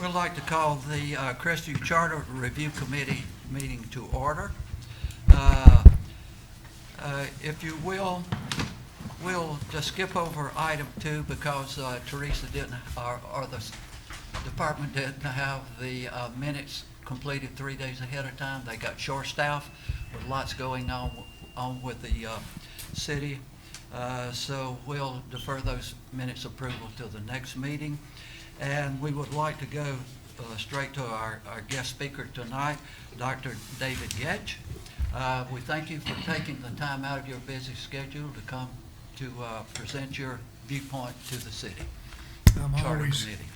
We'd like to call the Crestview Charter Review Committee meeting to order. If you will, we'll just skip over item 2 because Teresa didn't, or the department didn't have the minutes completed 3 days ahead of time. They got short staff with lots going on with the city. So we'll defer those minutes approval till the next meeting. And we would like to go straight to our guest speaker tonight, Dr. David Getch. We thank you for taking the time out of your busy schedule to come to present your viewpoint to the city. I'm Charter always Committee.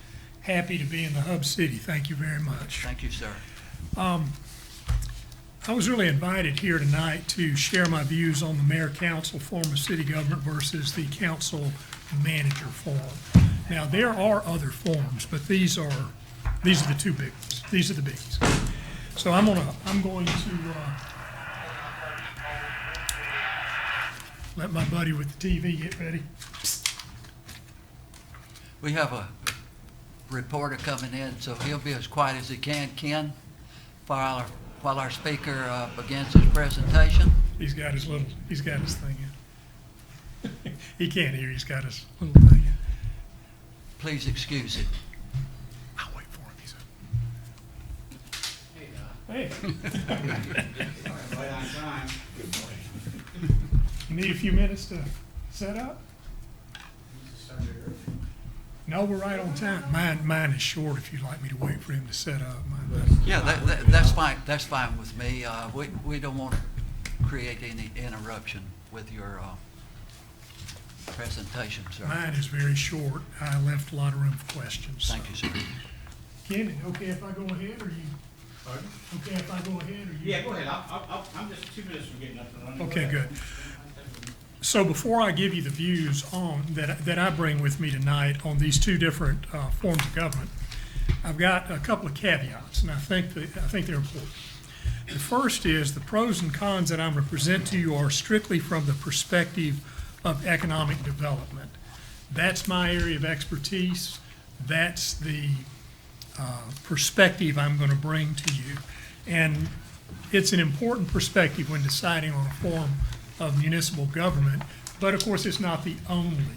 happy to be in the hub city. Thank you very much. Thank you, sir. I was really invited here tonight to share my views on the mayor-council form of city government versus the council-manager form. Now, there are other forms, but these are the two big ones. These are the biggies. So I'm going to let my buddy with the TV get ready. We have a reporter coming in, so he'll be as quiet as he can. Ken, while our speaker begins his presentation. He's got his thing in. He can't hear, he's got his little thing in. Please excuse it. I'll wait for him, he said. Hey. Right on time. You need a few minutes to set up? No, we're right on time. Mine is short if you'd like me to wait for him to set up. Yeah, that's fine. That's fine with me. We don't want to create any interruption with your presentation, sir. Mine is very short. I left a lot of room for questions. Thank you, sir. Ken, okay if I go ahead or you? Pardon? Okay if I go ahead or you? Yeah, go ahead. I'm just 2 minutes from getting up and running. Okay, good. So before I give you the views on that I bring with me tonight on these two different forms of government, I've got a couple of caveats, and I think they're important. The first is the pros and cons that I'm going to present to you are strictly from the perspective of economic development. That's my area of expertise. That's the perspective I'm going to bring to you. And it's an important perspective when deciding on a form of municipal government, but of course it's not the only.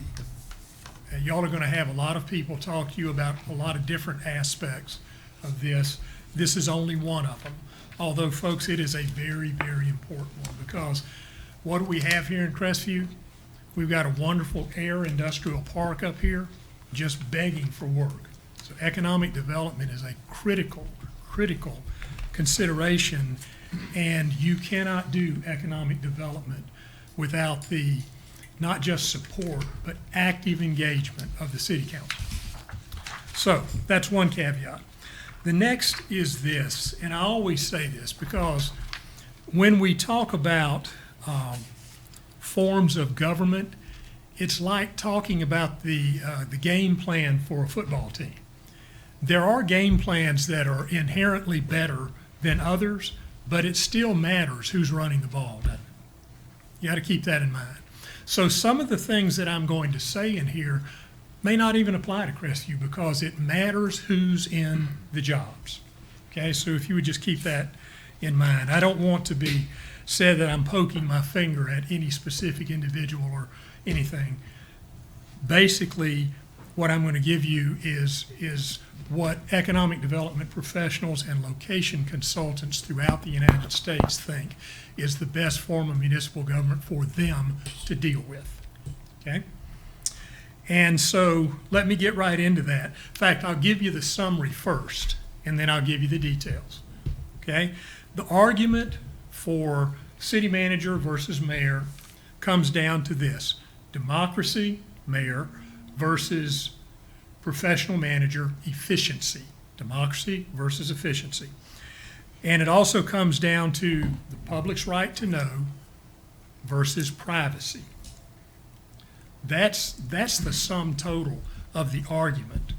Y'all are going to have a lot of people talk to you about a lot of different aspects of this. This is only one of them. Although, folks, it is a very, very important one because what do we have here in Crestview? We've got a wonderful air industrial park up here just begging for work. So economic development is a critical consideration, and you cannot do economic development without the not just support, but active engagement of the city council. So that's one caveat. The next is this, and I always say this because when we talk about forms of government, it's like talking about the game plan for a football team. There are game plans that are inherently better than others, but it still matters who's running the ball, doesn't it? You got to keep that in mind. So some of the things that I'm going to say in here may not even apply to Crestview because it matters who's in the jobs. Okay, so if you would just keep that in mind. I don't want to be said that I'm poking my finger at any specific individual or anything. Basically, what I'm going to give you is what economic development professionals and location consultants throughout the United States think is the best form of municipal government for them to deal with, okay? And so let me get right into that. In fact, I'll give you the summary first, and then I'll give you the details, okay? The argument for city manager versus mayor comes down to this: democracy, mayor, versus professional manager, efficiency. Democracy versus efficiency. And it also comes down to the public's right to know versus privacy. That's the sum total of the argument.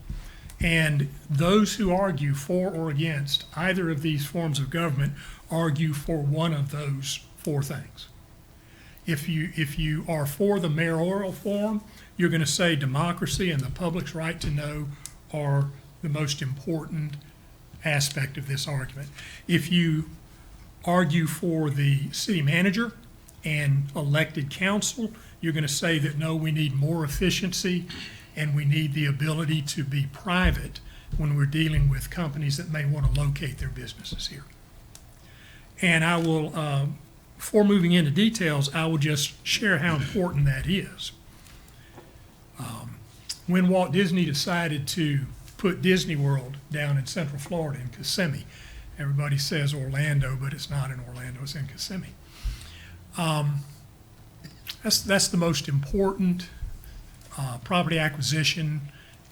And those who argue for or against either of these forms of government argue for one of those four things. If you are for the mayoral form, you're going to say democracy and the public's right to know are the most important aspect of this argument. If you argue for the city manager and elected council, you're going to say that no, we need more efficiency and we need the ability to be private when we're dealing with companies that may want to locate their businesses here. And I will, before moving into details, I will just share how important that is. When Walt Disney decided to put Disney World down in Central Florida in Kissimmee, everybody says Orlando, but it's not in Orlando, it's in Kissimmee. That's the most important property acquisition,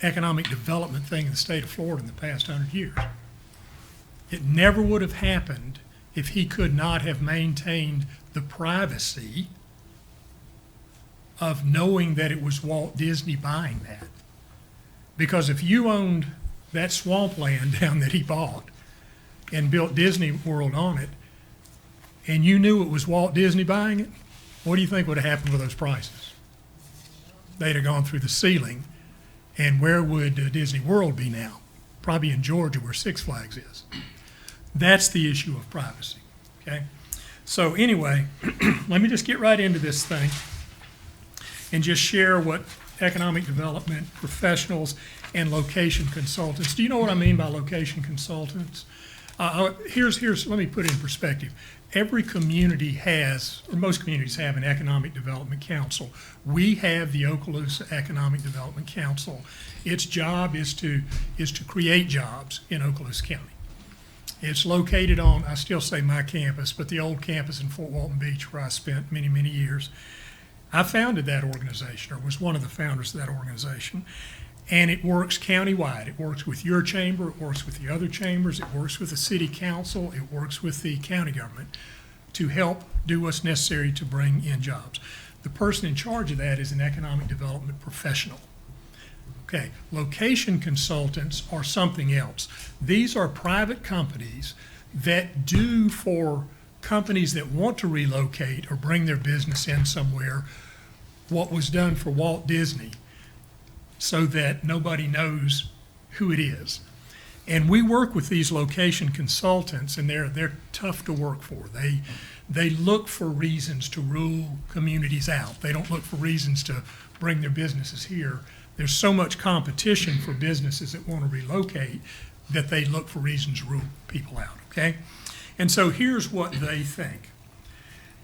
economic development thing in the state of Florida in the past 100 years. It never would have happened if he could not have maintained the privacy of knowing that it was Walt Disney buying that. Because if you owned that swampland down that he bought and built Disney World on it, and you knew it was Walt Disney buying it, what do you think would have happened with those prices? They'd have gone through the ceiling. And where would Disney World be now? Probably in Georgia where Six Flags is. That's the issue of privacy, okay? So anyway, let me just get right into this thing and just share what economic development professionals and location consultants. Do you know what I mean by location consultants? Let me put it in perspective. Every community has, or most communities have, an economic development council. We have the Okaloosa Economic Development Council. Its job is to create jobs in Okaloosa County. It's located on, I still say my campus, but the old campus in Fort Walton Beach where I spent many, many years. I founded that organization, or was one of the founders of that organization, and it works countywide. It works with your chamber, it works with the other chambers, it works with the city council, it works with the county government to help do what's necessary to bring in jobs. The person in charge of that is an economic development professional. Okay, location consultants are something else. These are private companies that do for companies that want to relocate or bring their business in somewhere what was done for Walt Disney so that nobody knows who it is. And we work with these location consultants, and they're tough to work for. They look for reasons to rule communities out. They don't look for reasons to bring their businesses here. There's so much competition for businesses that want to relocate that they look for reasons to rule people out, okay? And so here's what they think.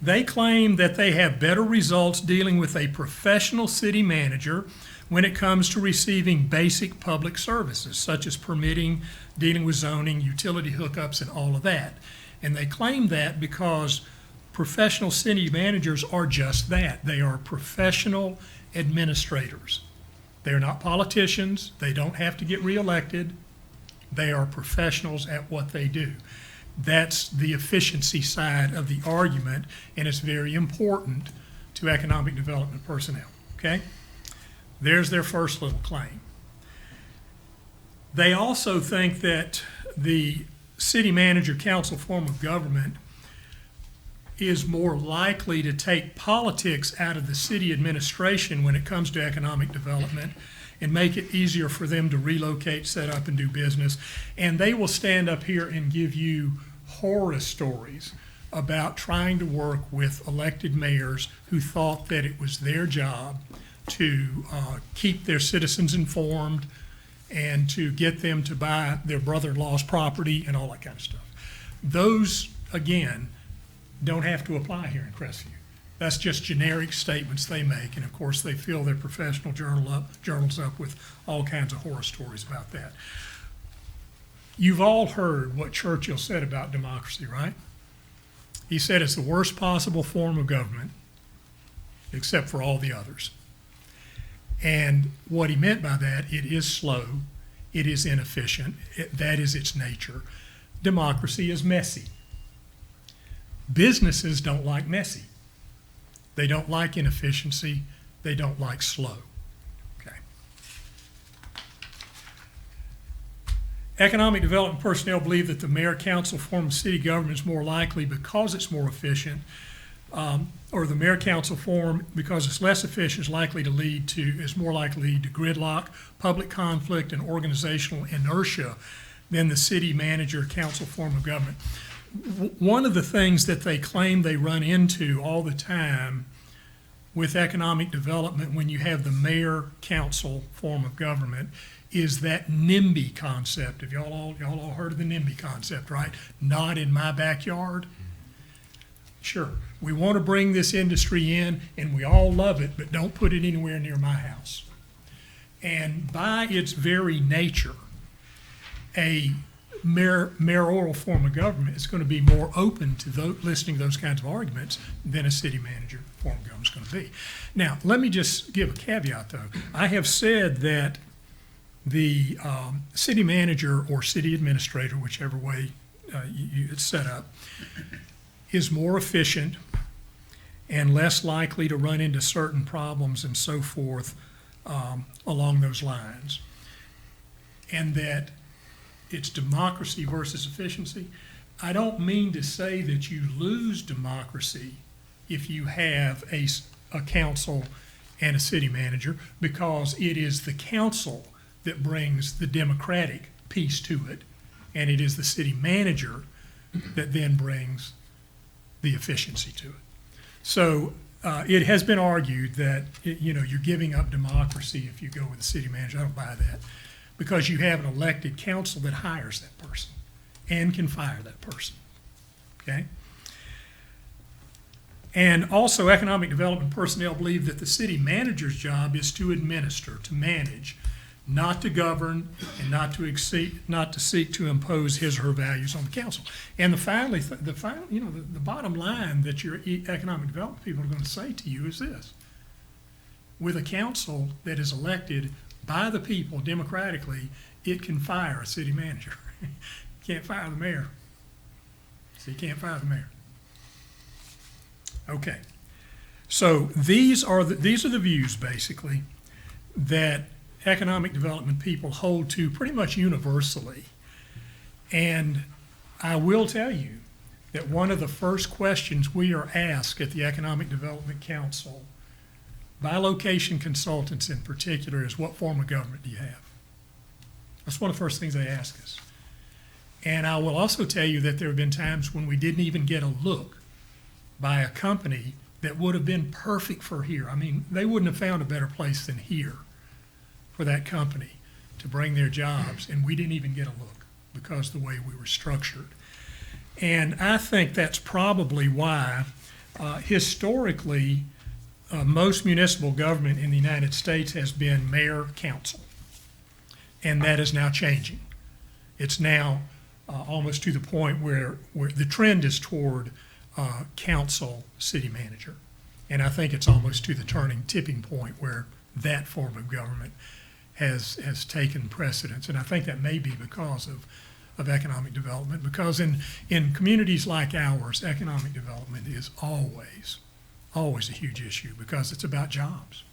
They claim that they have better results dealing with a professional city manager when it comes to receiving basic public services, such as permitting, dealing with zoning, utility hookups, and all of that. And they claim that because professional city managers are just that. They are professional administrators. They're not politicians. They don't have to get reelected. They are professionals at what they do. That's the efficiency side of the argument, and it's very important to economic development personnel, okay? There's their first little claim. They also think that the city manager council form of government is more likely to take politics out of the city administration when it comes to economic development and make it easier for them to relocate, set up, and do business. And they will stand up here and give you horror stories about trying to work with elected mayors who thought that it was their job to keep their citizens informed and to get them to buy their brother-in-law's property and all that kind of stuff. Those, again, don't have to apply here in Crestview. That's just generic statements they make, and of course they fill their professional journals up with all kinds of horror stories about that. You've all heard what Churchill said about democracy, right? He said it's the worst possible form of government, except for all the others. And what he meant by that, it is slow, it is inefficient, that is its nature. Democracy is messy. Businesses don't like messy. They don't like inefficiency. They don't like slow. Okay. Economic development personnel believe that the mayor council form of city government is more likely because it's more efficient. or the mayor-council form, because it's less efficient, is more likely to lead to gridlock, public conflict, and organizational inertia than the city manager-council form of government. One of the things that they claim they run into all the time with economic development when you have the mayor-council form of government is that NIMBY concept. Have y'all all heard of the NIMBY concept, right? Not in my backyard. Sure, we want to bring this industry in and we all love it, but don't put it anywhere near my house. And by its very nature, a mayoral form of government is going to be more open to listening to those kinds of arguments than a city manager form of government is going to be. Now, let me just give a caveat though. I have said that the city manager or city administrator, whichever way it's set up, is more efficient and less likely to run into certain problems and so forth along those lines. And that it's democracy versus efficiency. I don't mean to say that you lose democracy if you have a council and a city manager, because it is the council that brings the democratic piece to it, and it is the city manager that then brings the efficiency to it. So it has been argued that you're giving up democracy if you go with the city manager. I don't buy that, because you have an elected council that hires that person and can fire that person, okay? And also, economic development personnel believe that the city manager's job is to administer, to manage, not to govern, and not to seek to impose his or her values on the council. And the bottom line that your economic development people are going to say to you is this: with a council that is elected by the people democratically, it can fire a city manager. Can't fire the mayor. So you can't fire the mayor. Okay, so these are the views basically that economic development people hold to pretty much universally. And I will tell you that one of the first questions we are asked at the Economic Development Council by location consultants in particular is, what form of government do you have? That's one of the first things they ask us. And I will also tell you that there have been times when we didn't even get a look by a company that would have been perfect for here. I mean, they wouldn't have found a better place than here for that company to bring their jobs, and we didn't even get a look because of the way we were structured. And I think that's probably why historically most municipal government in the United States has been mayor-council, and that is now changing. It's now almost to the point where the trend is toward council city manager. And I think it's almost to the tipping point where that form of government has taken precedence. And I think that may be because of economic development, because in communities like ours, economic development is always a huge issue, because it's about jobs.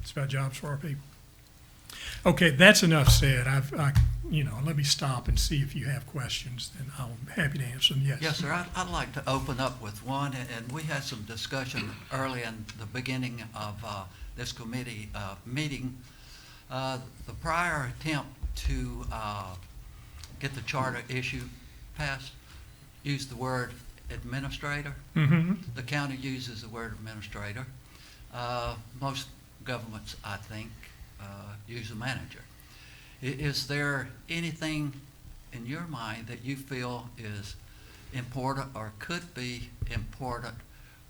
It's about jobs for our people. Okay, that's enough said. Let me stop and see if you have questions, and I'm happy to answer them. Yes. Yes, sir. I'd like to open up with one, and we had some discussion early in the beginning of this committee meeting. The prior attempt to get the charter issue passed used the word administrator. Mm-hmm. The county uses the word administrator. Most governments, I think, use a manager. Is there anything in your mind that you feel is important or could be important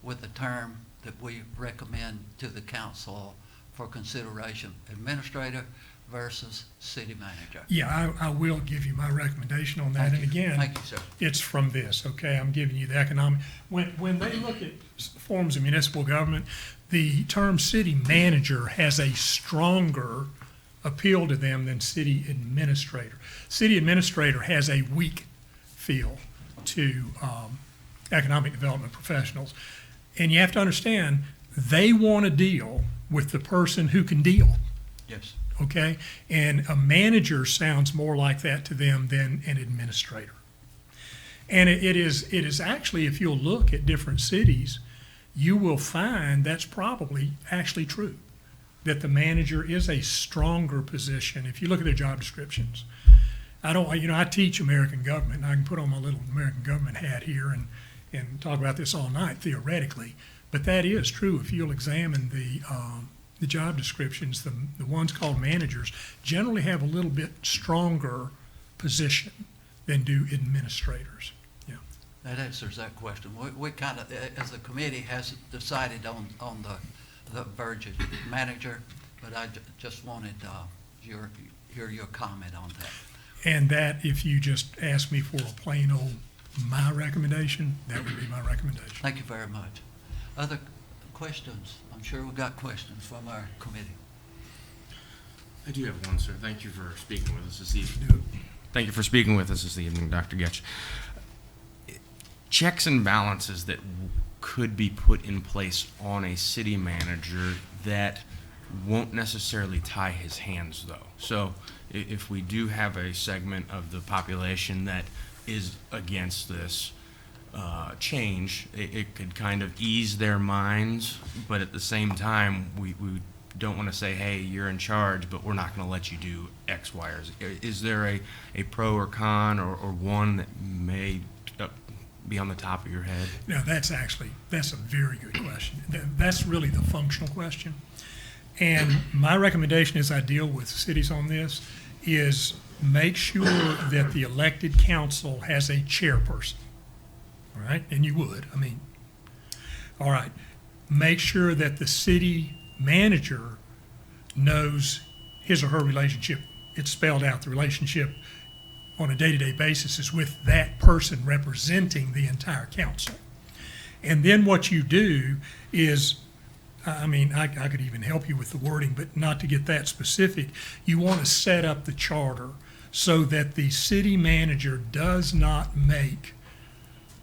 with the term that we recommend to the council for consideration, administrator versus city manager? Yeah, I will give you my recommendation on that. And again, Thank you, sir. it's from this, okay? I'm giving you the economic. When they look at forms of municipal government, the term city manager has a stronger appeal to them than city administrator. City administrator has a weak feel to economic development professionals. And you have to understand, they want to deal with the person who can deal. Yes. Okay? And a manager sounds more like that to them than an administrator. And it is actually, if you'll look at different cities, you will find that's probably actually true, that the manager is a stronger position. If you look at their job descriptions, I teach American government, and I can put on my little American government hat here and talk about this all night theoretically, but that is true. If you'll examine the job descriptions, the ones called managers generally have a little bit stronger position than do administrators. Yeah. That answers that question. We kind of, as a committee, has decided on the verbiage manager, but I just wanted hear your comment on that. And that, if you just ask me for a plain old my recommendation, that would be my recommendation. Thank you very much. Other questions? I'm sure we've got questions from our committee. I do have one, sir. Thank you for speaking with us this evening. Thank you for speaking with us this evening, Dr. Getch. Checks and balances that could be put in place on a city manager that won't necessarily tie his hands, though. So if we do have a segment of the population that is against this change, it could kind of ease their minds, but at the same time, we don't want to say, hey, you're in charge, but we're not going to let you do X, Y, or Z. Is there a pro or con or one that may be on the top of your head? No, that's a very good question. That's really the functional question. And my recommendation as I deal with cities on this is make sure that the elected council has a chairperson. All right? And you would, all right. Make sure that the city manager knows his or her relationship. It's spelled out, the relationship on a day-to-day basis is with that person representing the entire council. And then what you do is, I could even help you with the wording, but not to get that specific. You want to set up the charter so that the city manager does not make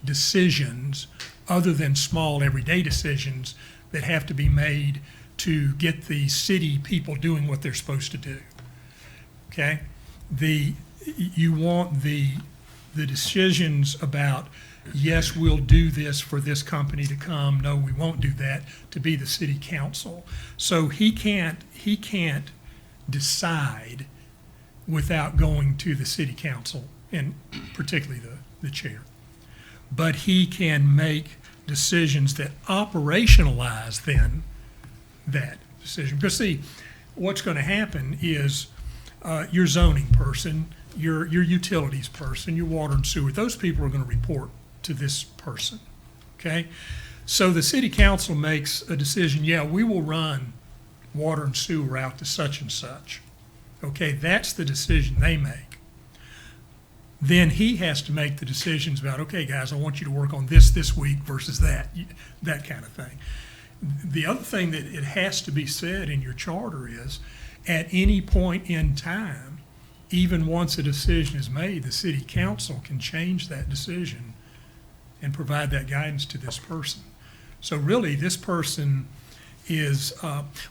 decisions other than small everyday decisions that have to be made to get the city people doing what they're supposed to do. Okay? You want the decisions about, yes, we'll do this for this company to come, no, we won't do that, to be the city council. So he can't decide without going to the city council, and particularly the chair. But he can make decisions that operationalize then that decision. Because see, what's going to happen is your zoning person, your utilities person, your water and sewer, those people are going to report to this person, okay? So the city council makes a decision, yeah, we will run water and sewer out to such and such. Okay, that's the decision they make. Then he has to make the decisions about, okay, guys, I want you to work on this week versus that kind of thing. The other thing that it has to be said in your charter is, at any point in time, even once a decision is made, the city council can change that decision and provide that guidance to this person. So really, this person is,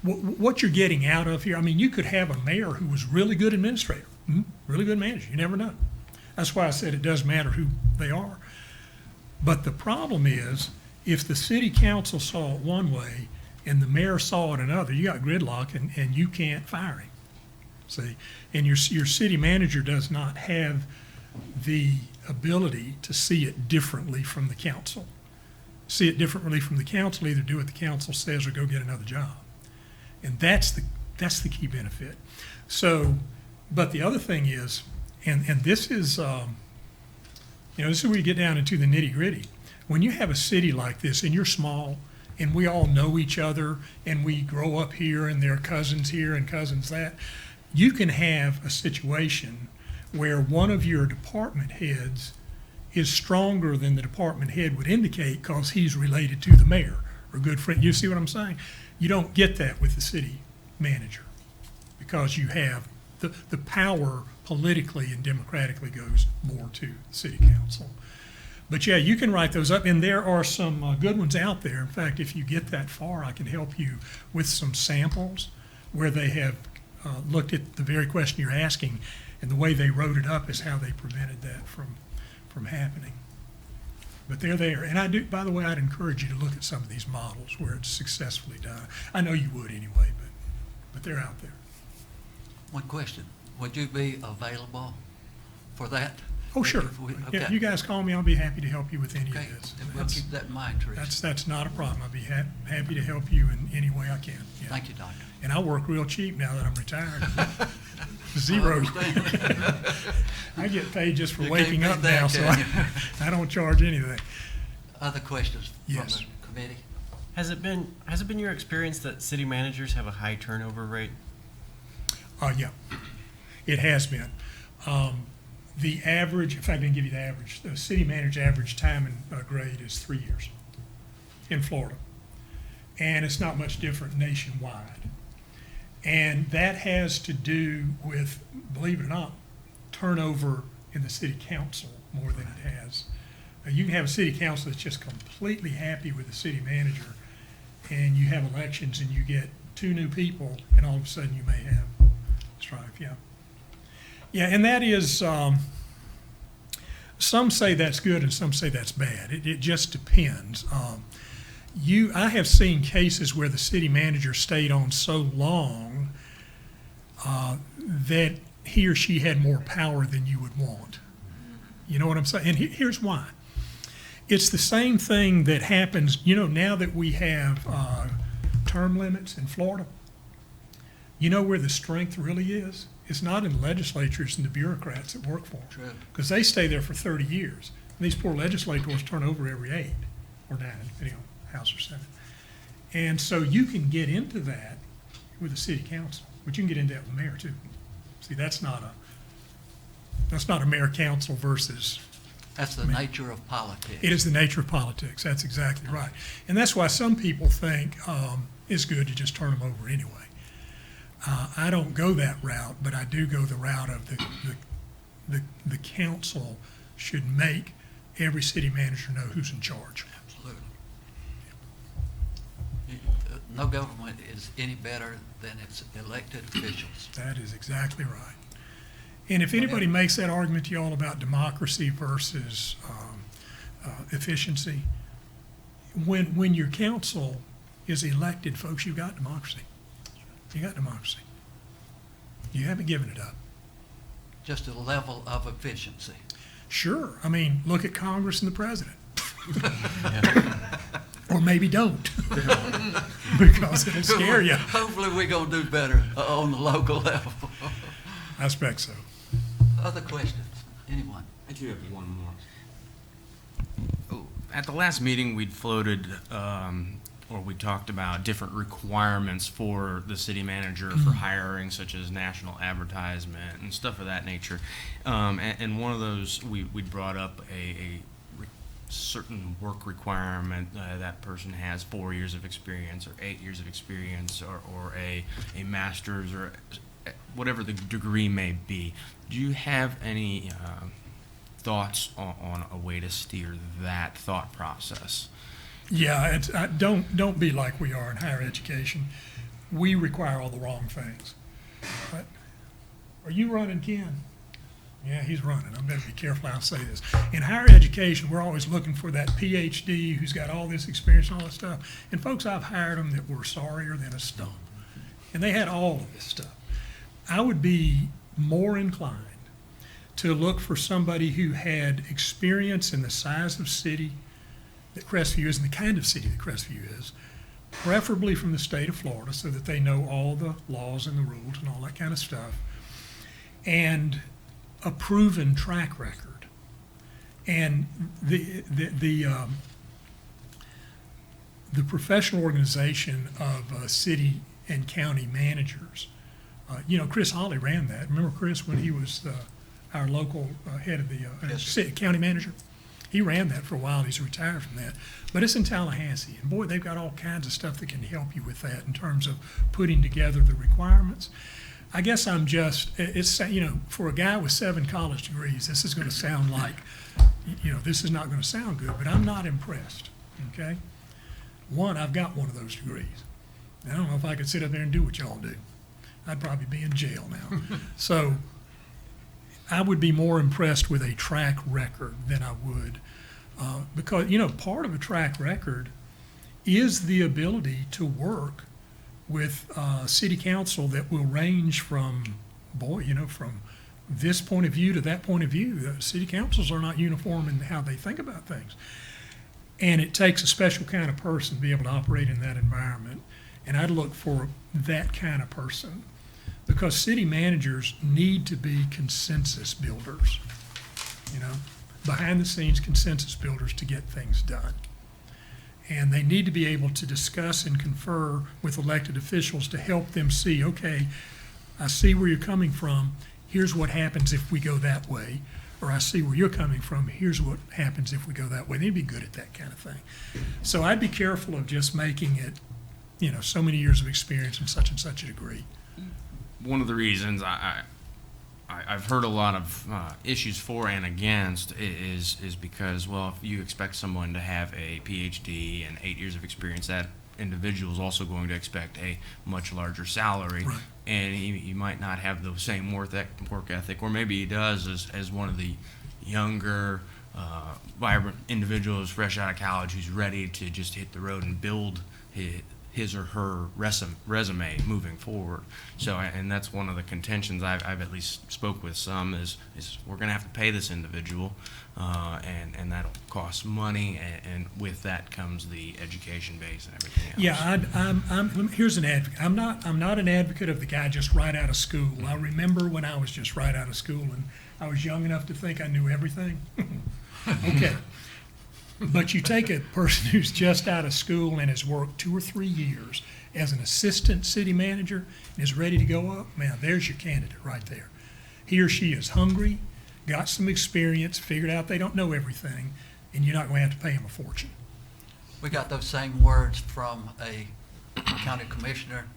what you're getting out of here, you could have a mayor who was really good administrator, really good manager, you never know. That's why I said it does matter who they are. But the problem is, if the city council saw it one way and the mayor saw it another, you got gridlock and you can't fire him. See, and your city manager does not have the ability to see it differently from the council. See it differently from the council, either do what the council says or go get another job. And that's the key benefit. So, but the other thing is, and this is, this is where you get down into the nitty gritty. When you have a city like this and you're small and we all know each other and we grow up here and there are cousins here and cousins that, you can have a situation where one of your department heads is stronger than the department head would indicate because he's related to the mayor or a good friend. You see what I'm saying? You don't get that with the city manager because you have the power politically and democratically goes more to the city council. But yeah, you can write those up, and there are some good ones out there. In fact, if you get that far, I can help you with some samples where they have looked at the very question you're asking, and the way they wrote it up is how they prevented that from happening. But they're there. And I do, by the way, I'd encourage you to look at some of these models where it's successfully done. I know you would anyway, but they're out there. One question, would you be available for that? Oh, sure. Okay. Yeah, you guys call me, I'll be happy to help you with any Okay, of this. then we'll keep that in mind, Teresa. That's not a problem. I'll be happy to help you in any way I can. Yeah. Thank you, Doctor. And I work real cheap now that I'm retired. Zero. I get paid just for You waking can't up beat that, now, so can you? I don't charge anything. Other questions from Yes. the committee? Has it been your experience that city managers have a high turnover rate? Yeah, it has been. The average, in fact, I didn't give you the average, the city manager's average time in grade is 3 years in Florida. And it's not much different nationwide. And that has to do with, believe it or not, turnover in the city council more than it has. You can have a city council that's just completely happy with the city manager, and you have elections and you get 2 new people, and all of a sudden you may have strife, yeah. Yeah, and that is, some say that's good and some say that's bad. It just depends. I have seen cases where the city manager stayed on so long that he or she had more power than you would want. You know what I'm saying? And here's why. It's the same thing that happens, now that we have term limits in Florida. You know where the strength really is? It's not in the legislatures and the bureaucrats that work for them. True. Because they stay there for 30 years. And these poor legislators turn over every 8 or 9, depending on House or Senate. And so you can get into that with the city council, but you can get into that with the mayor too. See, that's not a mayor council versus, That's the nature of politics. it is the nature of politics. That's exactly right. And that's why some people think it's good to just turn them over anyway. I don't go that route, but I do go the route of the council should make every city manager know who's in charge. Absolutely. No government is any better than its elected officials. That is exactly right. And if anybody makes that argument to y'all about democracy versus efficiency, when your council is elected, folks, you've got democracy. You got democracy. You haven't given it up. Just a level of efficiency. Sure. I mean, look at Congress and the president. Or maybe don't. Because it'll scare you. Hopefully we're going to do better on the local level. I expect so. Other questions? Anyone? I do have one more. At the last meeting, we'd floated, or we talked about different requirements for the city manager for hiring, such as national advertisement and stuff of that nature. And one of those, we'd brought up a certain work requirement. That person has 4 years of experience or 8 years of experience or a master's or whatever the degree may be. Do you have any thoughts on a way to steer that thought process? Yeah, don't be like we are in higher education. We require all the wrong things. But are you running, Ken? Yeah, he's running. I better be careful how I say this. In higher education, we're always looking for that PhD who's got all this experience and all that stuff. And folks, I've hired them that were sorrier than a stone. And they had all of this stuff. I would be more inclined to look for somebody who had experience in the size of city that Crestview is and the kind of city that Crestview is, preferably from the state of Florida so that they know all the laws and the rules and all that kind of stuff, and a proven track record. And the professional organization of city and county managers, Chris Hawley ran that. Remember Chris when he was our local head of the city, county manager? He ran that for a while. He's retired from that. But it's in Tallahassee. And boy, they've got all kinds of stuff that can help you with that in terms of putting together the requirements. I guess I'm just, for a guy with 7 college degrees, this is going to sound like, this is not going to sound good, but I'm not impressed, okay? One, I've got one of those degrees. I don't know if I could sit up there and do what y'all do. I'd probably be in jail now. So I would be more impressed with a track record than I would Because, part of a track record is the ability to work with city council that will range from, from this point of view to that point of view. The city councils are not uniform in how they think about things. And it takes a special kind of person to be able to operate in that environment. And I'd look for that kind of person, because city managers need to be consensus builders, behind the scenes consensus builders to get things done. And they need to be able to discuss and confer with elected officials to help them see, okay, I see where you're coming from. Here's what happens if we go that way. Or I see where you're coming from. Here's what happens if we go that way. They'd be good at that kind of thing. So I'd be careful of just making it, so many years of experience and such a degree. One of the reasons I've heard a lot of issues for and against is because, well, if you expect someone to have a PhD and 8 years of experience, that individual is also going to expect a much larger salary, Right. and he might not have the same work ethic, or maybe he does as one of the younger, vibrant individuals fresh out of college who's ready to just hit the road and build his or her resume moving forward. So, and that's one of the contentions I've at least spoke with some is we're going to have to pay this individual, and that'll cost money, and with that comes the education base and everything else. Yeah, here's an advocate. I'm not an advocate of the guy just right out of school. I remember when I was just right out of school and I was young enough to think I knew everything. Okay. But you take a person who's just out of school and has worked 2 or 3 years as an assistant city manager and is ready to go up, man, there's your candidate right there. He or she is hungry, got some experience, figured out they don't know everything, and you're not going to have to pay them a fortune. We got those same words from a county commissioner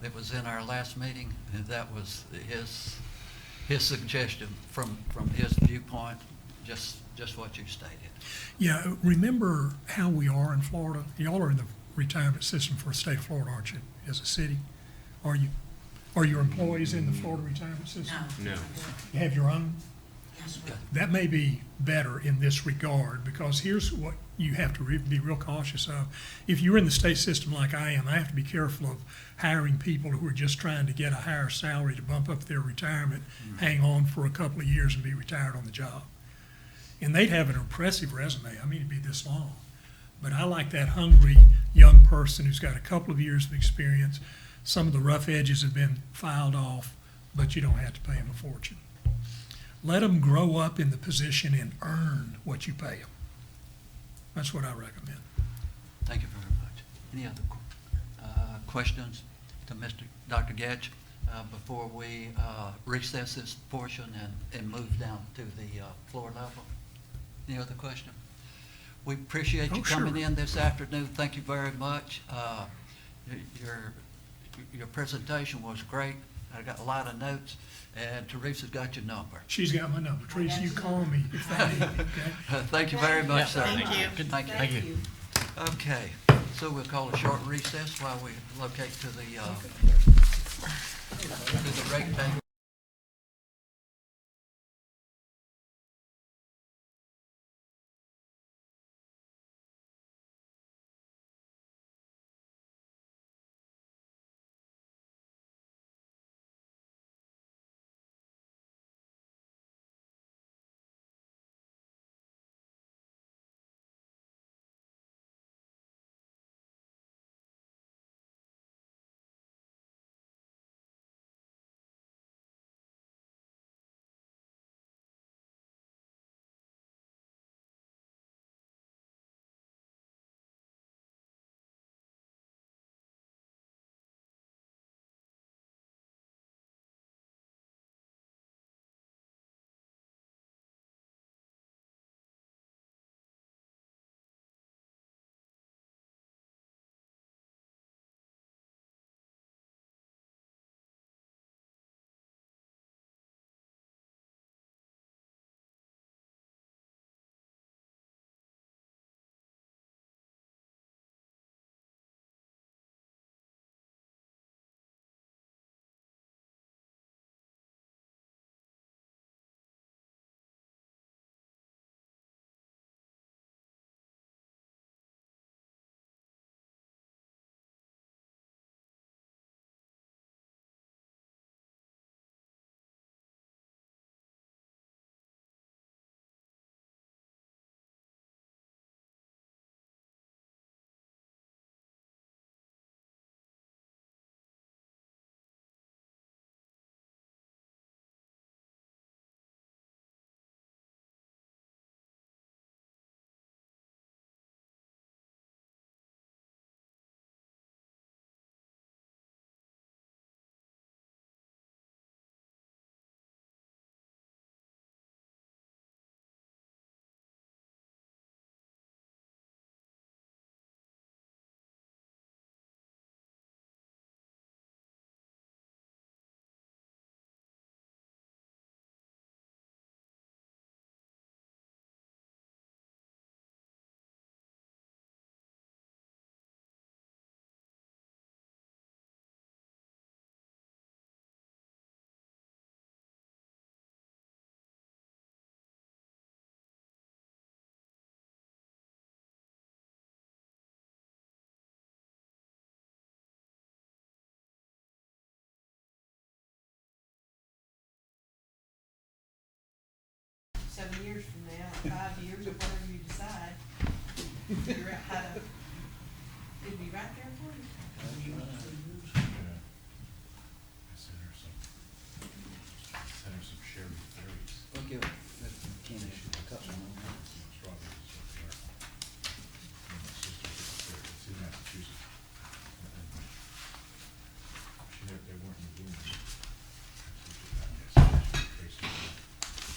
that was in our last meeting, and that was his suggestion from his viewpoint, just what you stated. Yeah, remember how we are in Florida? Y'all are in the retirement system for the state of Florida, aren't you, as a city? Are you? Are your employees in the Florida retirement system? No. You have your own? Yes, sir. That may be better in this regard, because here's what you have to be real cautious of. If you're in the state system like I am, I have to be careful of hiring people who are just trying to get a higher salary to bump up their retirement, hang on for a couple of years and be retired on the job. And they'd have an impressive resume. I mean, it'd be this long. But I like that hungry young person who's got a couple of years of experience. Some of the rough edges have been filed off, but you don't have to pay them a fortune. Let them grow up in the position and earn what you pay them. That's what I recommend. Thank you very much. Any other questions to Dr. Getch before we recess this portion and move down to the floor level? Any other question? We appreciate you coming Sure. in this afternoon. Thank you very much. Your presentation was great. I got a lot of notes, and Teresa's got your number. She's got my number. Teresa, you call me if I need it, okay? Thank you very much, sir. Thank you. Thank you. Thank you. Okay, so we'll call a short recess while we locate to the rate table. 5 years or whatever you decide, figure out how to, it'd be right there for you. Send her some cherry berries. We'll give Mr. McKinney a couple more minutes. Strawberries over there. And my sister took care of it. It's in Massachusetts. And they weren't in the room.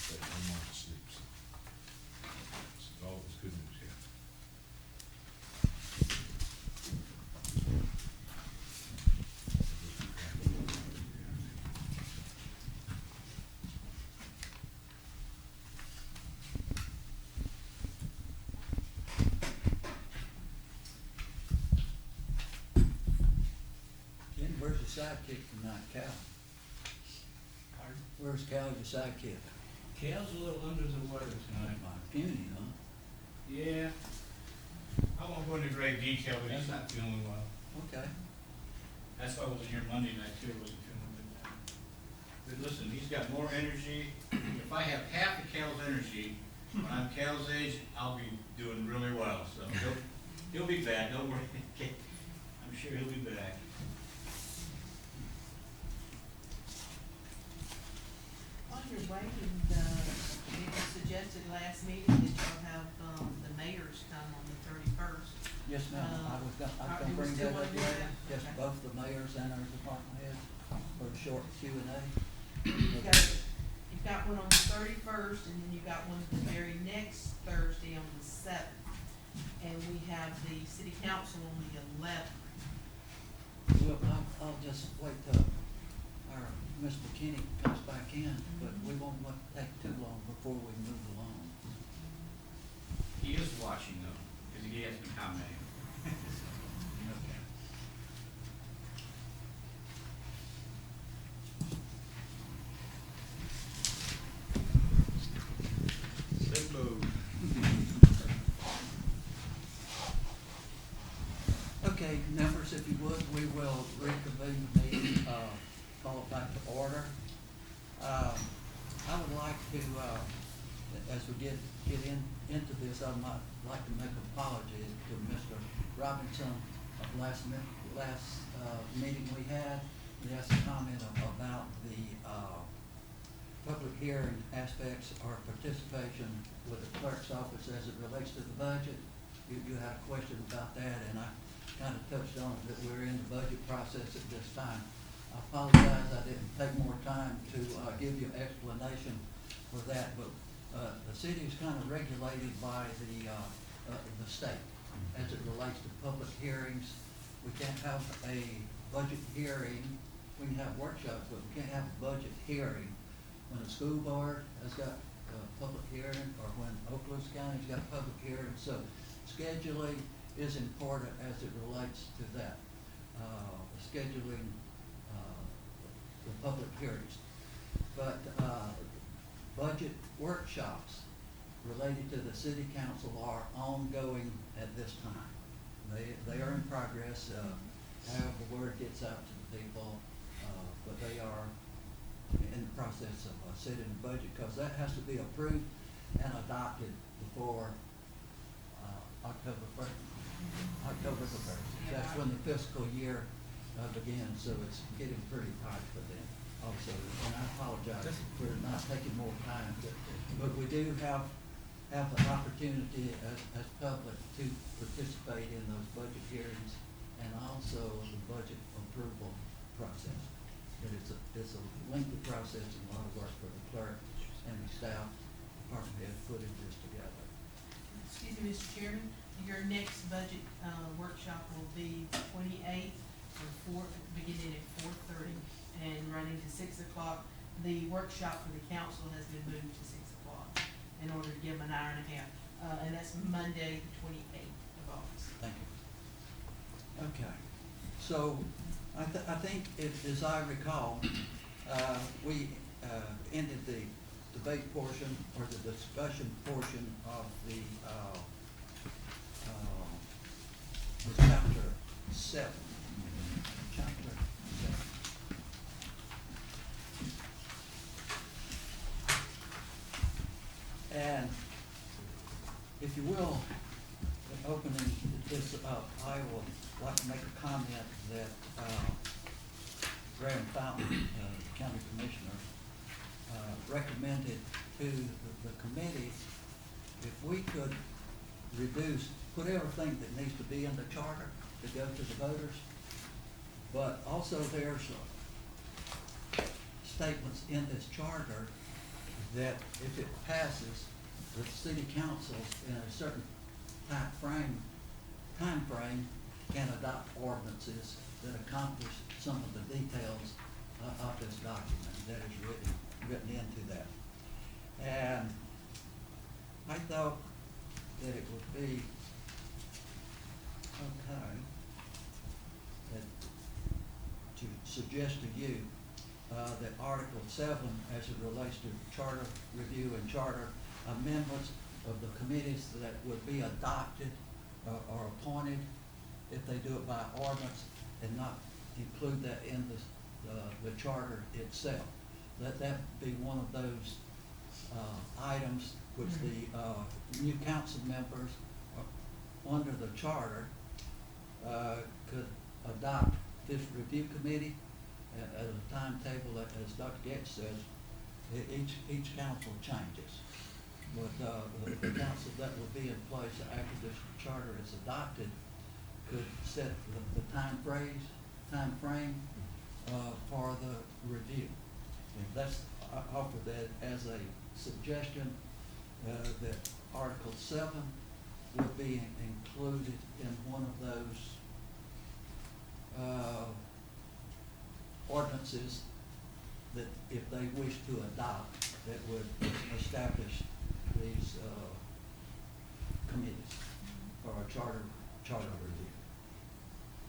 But her mom sleeps. It's all this good news here. Ken, where's your sidekick tonight, Cal? Where's Cal, your sidekick? Cal's a little under the weather tonight. Puny, huh? Yeah. I won't go into great detail, but he's not feeling well. Okay. That's why I wasn't here Monday night too, wasn't feeling good. But listen, he's got more energy. If I have half of Cal's energy, when I'm Cal's age, I'll be doing really well. So he'll be back, don't worry. I'm sure he'll be back. While you're waiting, it was suggested last meeting that you'll have, the mayors come on the 31st. Yes, ma'am. I was gonna you bring still that wanna up do later. that? Yes, Okay. both the mayors and our department heads for a short Q&A. You've got one on the 31st, and then you've got one the very next Thursday on the 7th. And we have the city council on the 11th. Well, I'll just wait till our Ms. McKinney comes back in, but we won't let it take too long before we move along. He is watching though, because he has been commenting. Okay. Okay, members, if you would, we will reconvene the meeting, call it back to order. I would like to, as we get into this, I might like to make an apology to Mr. Robinson of last meeting we had. He has a comment about the, public hearing aspects or participation with the clerk's office as it relates to the budget. You had a question about that, and I kind of touched on it, that we're in the budget process at this time. I apologize, I didn't take more time to give you explanation for that, but the city is kind of regulated by the state as it relates to public hearings. We can't have a budget hearing, we can have workshops, but we can't have a budget hearing when the school board has got a public hearing, or when Okaloosa County's got a public hearing. So scheduling is important as it relates to that, scheduling the public hearings. But budget workshops related to the city council are ongoing at this time. They are in progress, however the word gets out to the people, but they are in the process of setting the budget, because that has to be approved and adopted before October the 1st. That's when the fiscal year begins, so it's getting pretty tight for them also. And I apologize for not taking more time, but we do have the opportunity as public to participate in those budget hearings and also the budget approval process. But it's a lengthy process and a lot of work for the clerk and the staff department head putting this together. Excuse me, Mr. Chairman, your next budget, workshop will be the 28th, beginning at 4:30 and running to 6 o'clock. The workshop for the council has been moved to 6 o'clock in order to give them an hour and a half. And that's Monday, the 28th of August. Thank you. Okay, so I think as I recall, we ended the debate portion or the discussion portion of the chapter 7. Chapter 7. And if you will, in opening this up, I would like to make a comment that Graham Fountain, County Commissioner, recommended to the committee if we could put everything that needs to be in the charter to go to the voters, but also there's statements in this charter that if it passes, the city councils in a certain time frame can adopt ordinances that accomplish some of the details of this document that is written into that. And I thought that it would be okay to suggest to you that Article 7, as it relates to charter review and charter amendments of the committees that would be adopted or appointed, if they do it by ordinance, and not include that in the charter itself. Let that be one of those items which the new council members under the charter could adopt this review committee at a timetable, as Dr. Getz says, each council changes. But the council that will be in place after this charter is adopted could set the time frame for the review. And that's, I offer that as a suggestion, that Article 7 would be included in one of those ordinances that, if they wish to adopt, that would establish these committees for a charter review.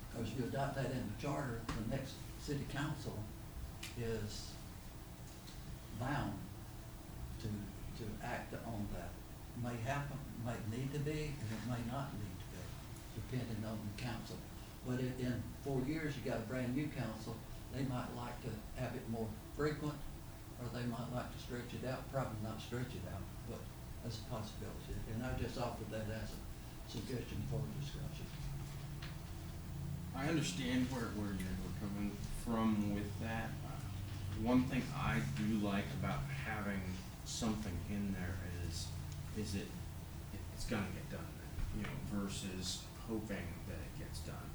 Because if you adopt that in the charter, the next city council is bound to act on that. May happen, may need to be, and it may not need to be, depending on the council. But if in 4 years you got a brand new council, they might like to have it more frequent, or they might like to stretch it out. Probably not stretch it out, but that's a possibility. And I just offered that as a suggestion for discussion. I understand where you're coming from with that. One thing I do like about having something in there is it's gonna get done, versus hoping that it gets done.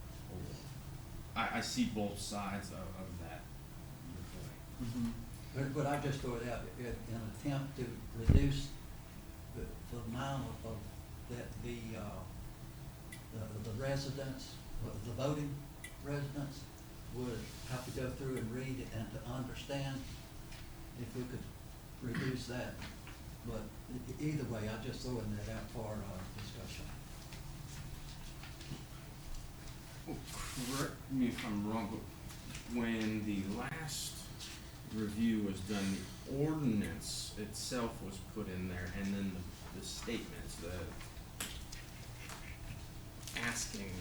I see both sides of that point. But I just throw it out in an attempt to reduce the amount of that the residents, the voting residents would have to go through and read it and to understand. If we could reduce that, but either way, I just throwing that out for discussion. Well, correct me if I'm wrong, but when the last review was done, the ordinance itself was put in there, and then the statements, the asking,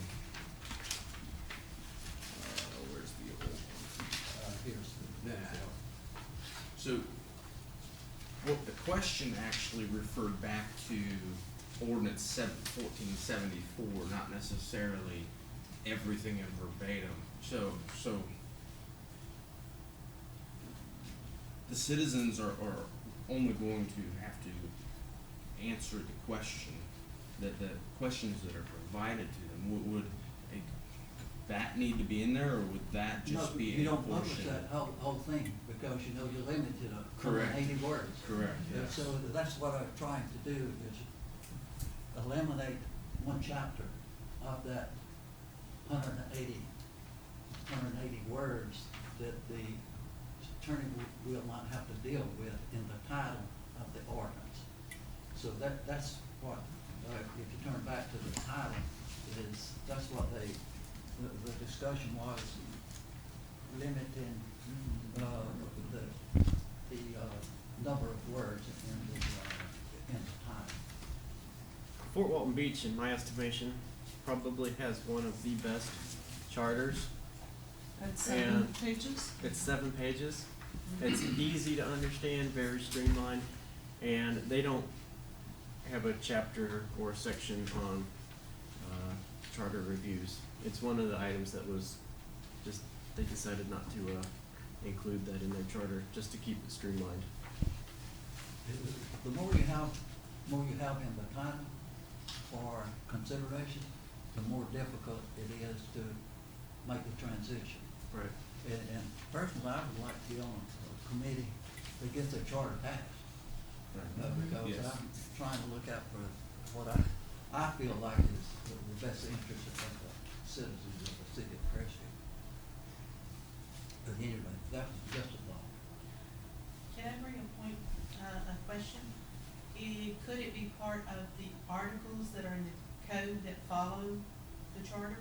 where's the old one? Here's That. So, well, the question actually referred back to ordinance 1474, not necessarily everything in verbatim. So the citizens are only going to have to answer the question, that the questions that are provided to them. Would that need to be in there, or would that just be you a don't publish portion? that whole thing, because you're limited to Correct. 80 words. Correct, And yes. so that's what I'm trying to do, is eliminate one chapter of that 180 words that the attorney will not have to deal with in the title of the ordinance. So that's what, if you turn back to the title, that's what the discussion was, limiting the number of words in the title. Fort Walton Beach, in my estimation, probably has one of the best charters. That's 7 And pages? It's 7 pages. It's easy to understand, very streamlined, and they don't have a chapter or section on charter reviews. It's one of the items that was just, they decided not to include that in their charter, just to keep it streamlined. The more you have in the title for consideration, the more difficult it is to make the transition. Right. And personally, I would like to be on a committee that gets a charter passed. Because Yes. I'm trying to look out for what I feel like is the best interest of the citizens of the city of Crestview. But anyway, that was just a thought. Can I bring a question? Could it be part of the articles that are in the code that follow the charter?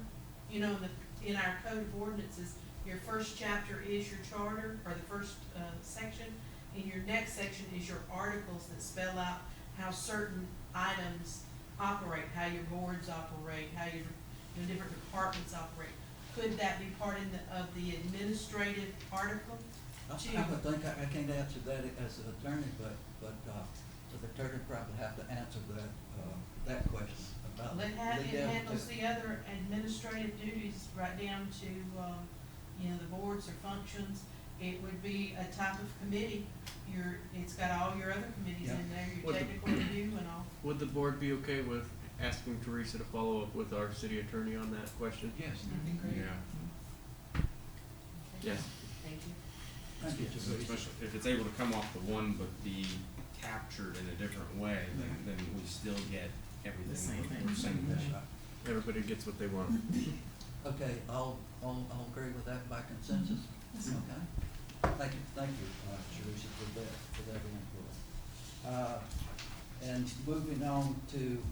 You know, in our code of ordinances, your first chapter is your charter, or the first section, and your next section is your articles that spell out how certain items operate, how your boards operate, how your different departments operate. Could that be part of the administrative article? I would think, I can't answer that as an attorney, but the attorney probably have to answer that question about Well, it legality. handles the other administrative duties right down to, the boards or functions. It would be a type of committee. It's got all your other committees in there, your Would the- technical review and all. Would the board be okay with asking Teresa to follow up with our city attorney on that question? Yes. That'd be great. Yeah. Yes. Thank you. Thank you, Teresa. Especially if it's able to come off the one but be captured in a different way, then we still get everything. The same thing. We're saying. That's right. Everybody gets what they want. Okay, I'll agree with that by consensus. Okay. Thank you, Teresa, for that input. And moving on to,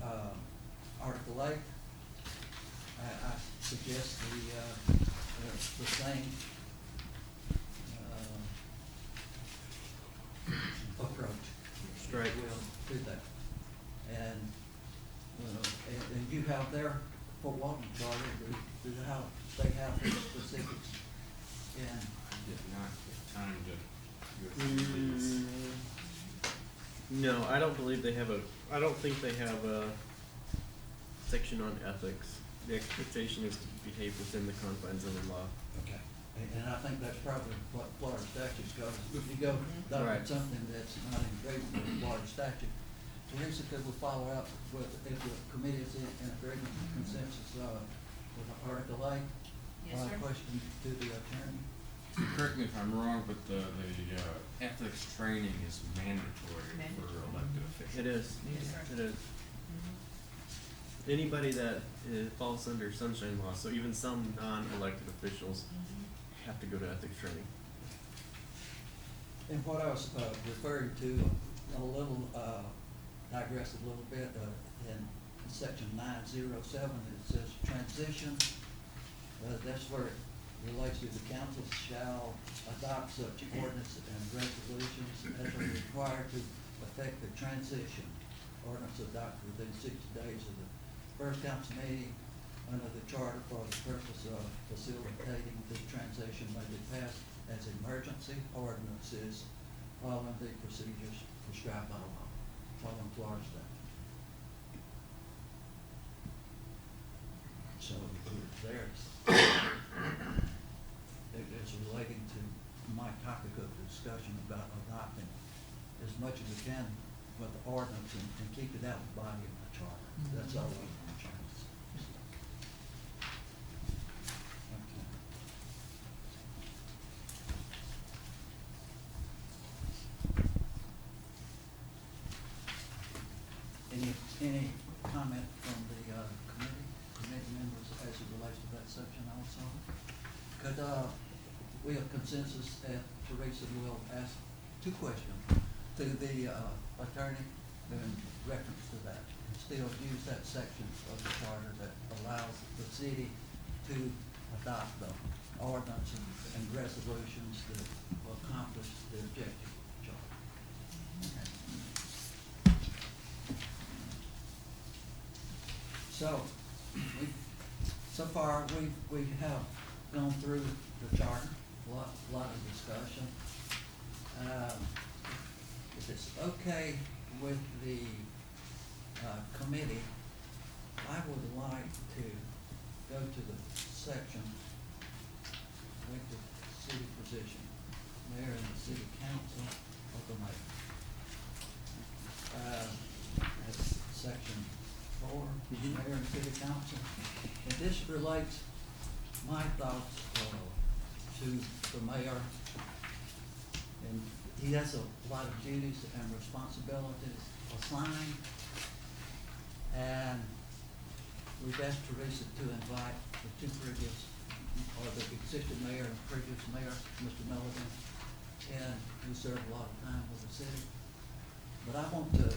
Article 8, I suggest the same, approach. Strike. We'll do that. And you have their Fort Walton charter, they have the specifics, and Did not get time to go through these. No, I don't think they have a section on ethics. The expectation is to behave within the confines of the law. okay. And I think that's probably what Florida statutes go. If you go adopt Right. something that's not in agreement with the Florida statute, Teresa, could we follow up with, if the committee is in agreement and consensus, with Article 8? Yes, sir. Question to the attorney. Correct me if I'm wrong, but the ethics training is mandatory for Mandatory. elected officials. It is. Yes, sir. It is. Mhm. Anybody that falls under sunshine law, so even some non-elected officials Mhm. have to go to ethics training. And what I was referring to, a little, digress a little bit, in section 907, it says transition. That's where it relates to the council shall adopt such ordinance and resolutions as are required to effect the transition. Ordinance adopted within 60 days of the first council meeting under the charter for the purpose of facilitating the transition may be passed as emergency ordinances following the procedures prescribed by law, following Florida statute. So it's relating to my topic of discussion about adopting as much as we can with the ordinance and keep it out of the body of the charter. That's all I'm trying to say. Okay. Any comment from the committee members as it relates to that section also? Could we have consensus that Teresa will ask 2 questions to the attorney in reference to that, and still use that section of the charter that allows the city to adopt the ordinance and resolutions that will accomplish the objective of the charter. Okay. So, so far, we have gone through the charter, a lot of discussion. If it's okay with the committee, I would like to go to the section, elected city position, mayor and the city council of the mayor. That's section 4, mayor and city council. And this relates my thoughts to the mayor. And he has a lot of duties and responsibilities assigned. And we've asked Teresa to invite the two previous, or the existing mayor and previous mayor, Mr. Milligan, and who served a lot of time with the city. But I want to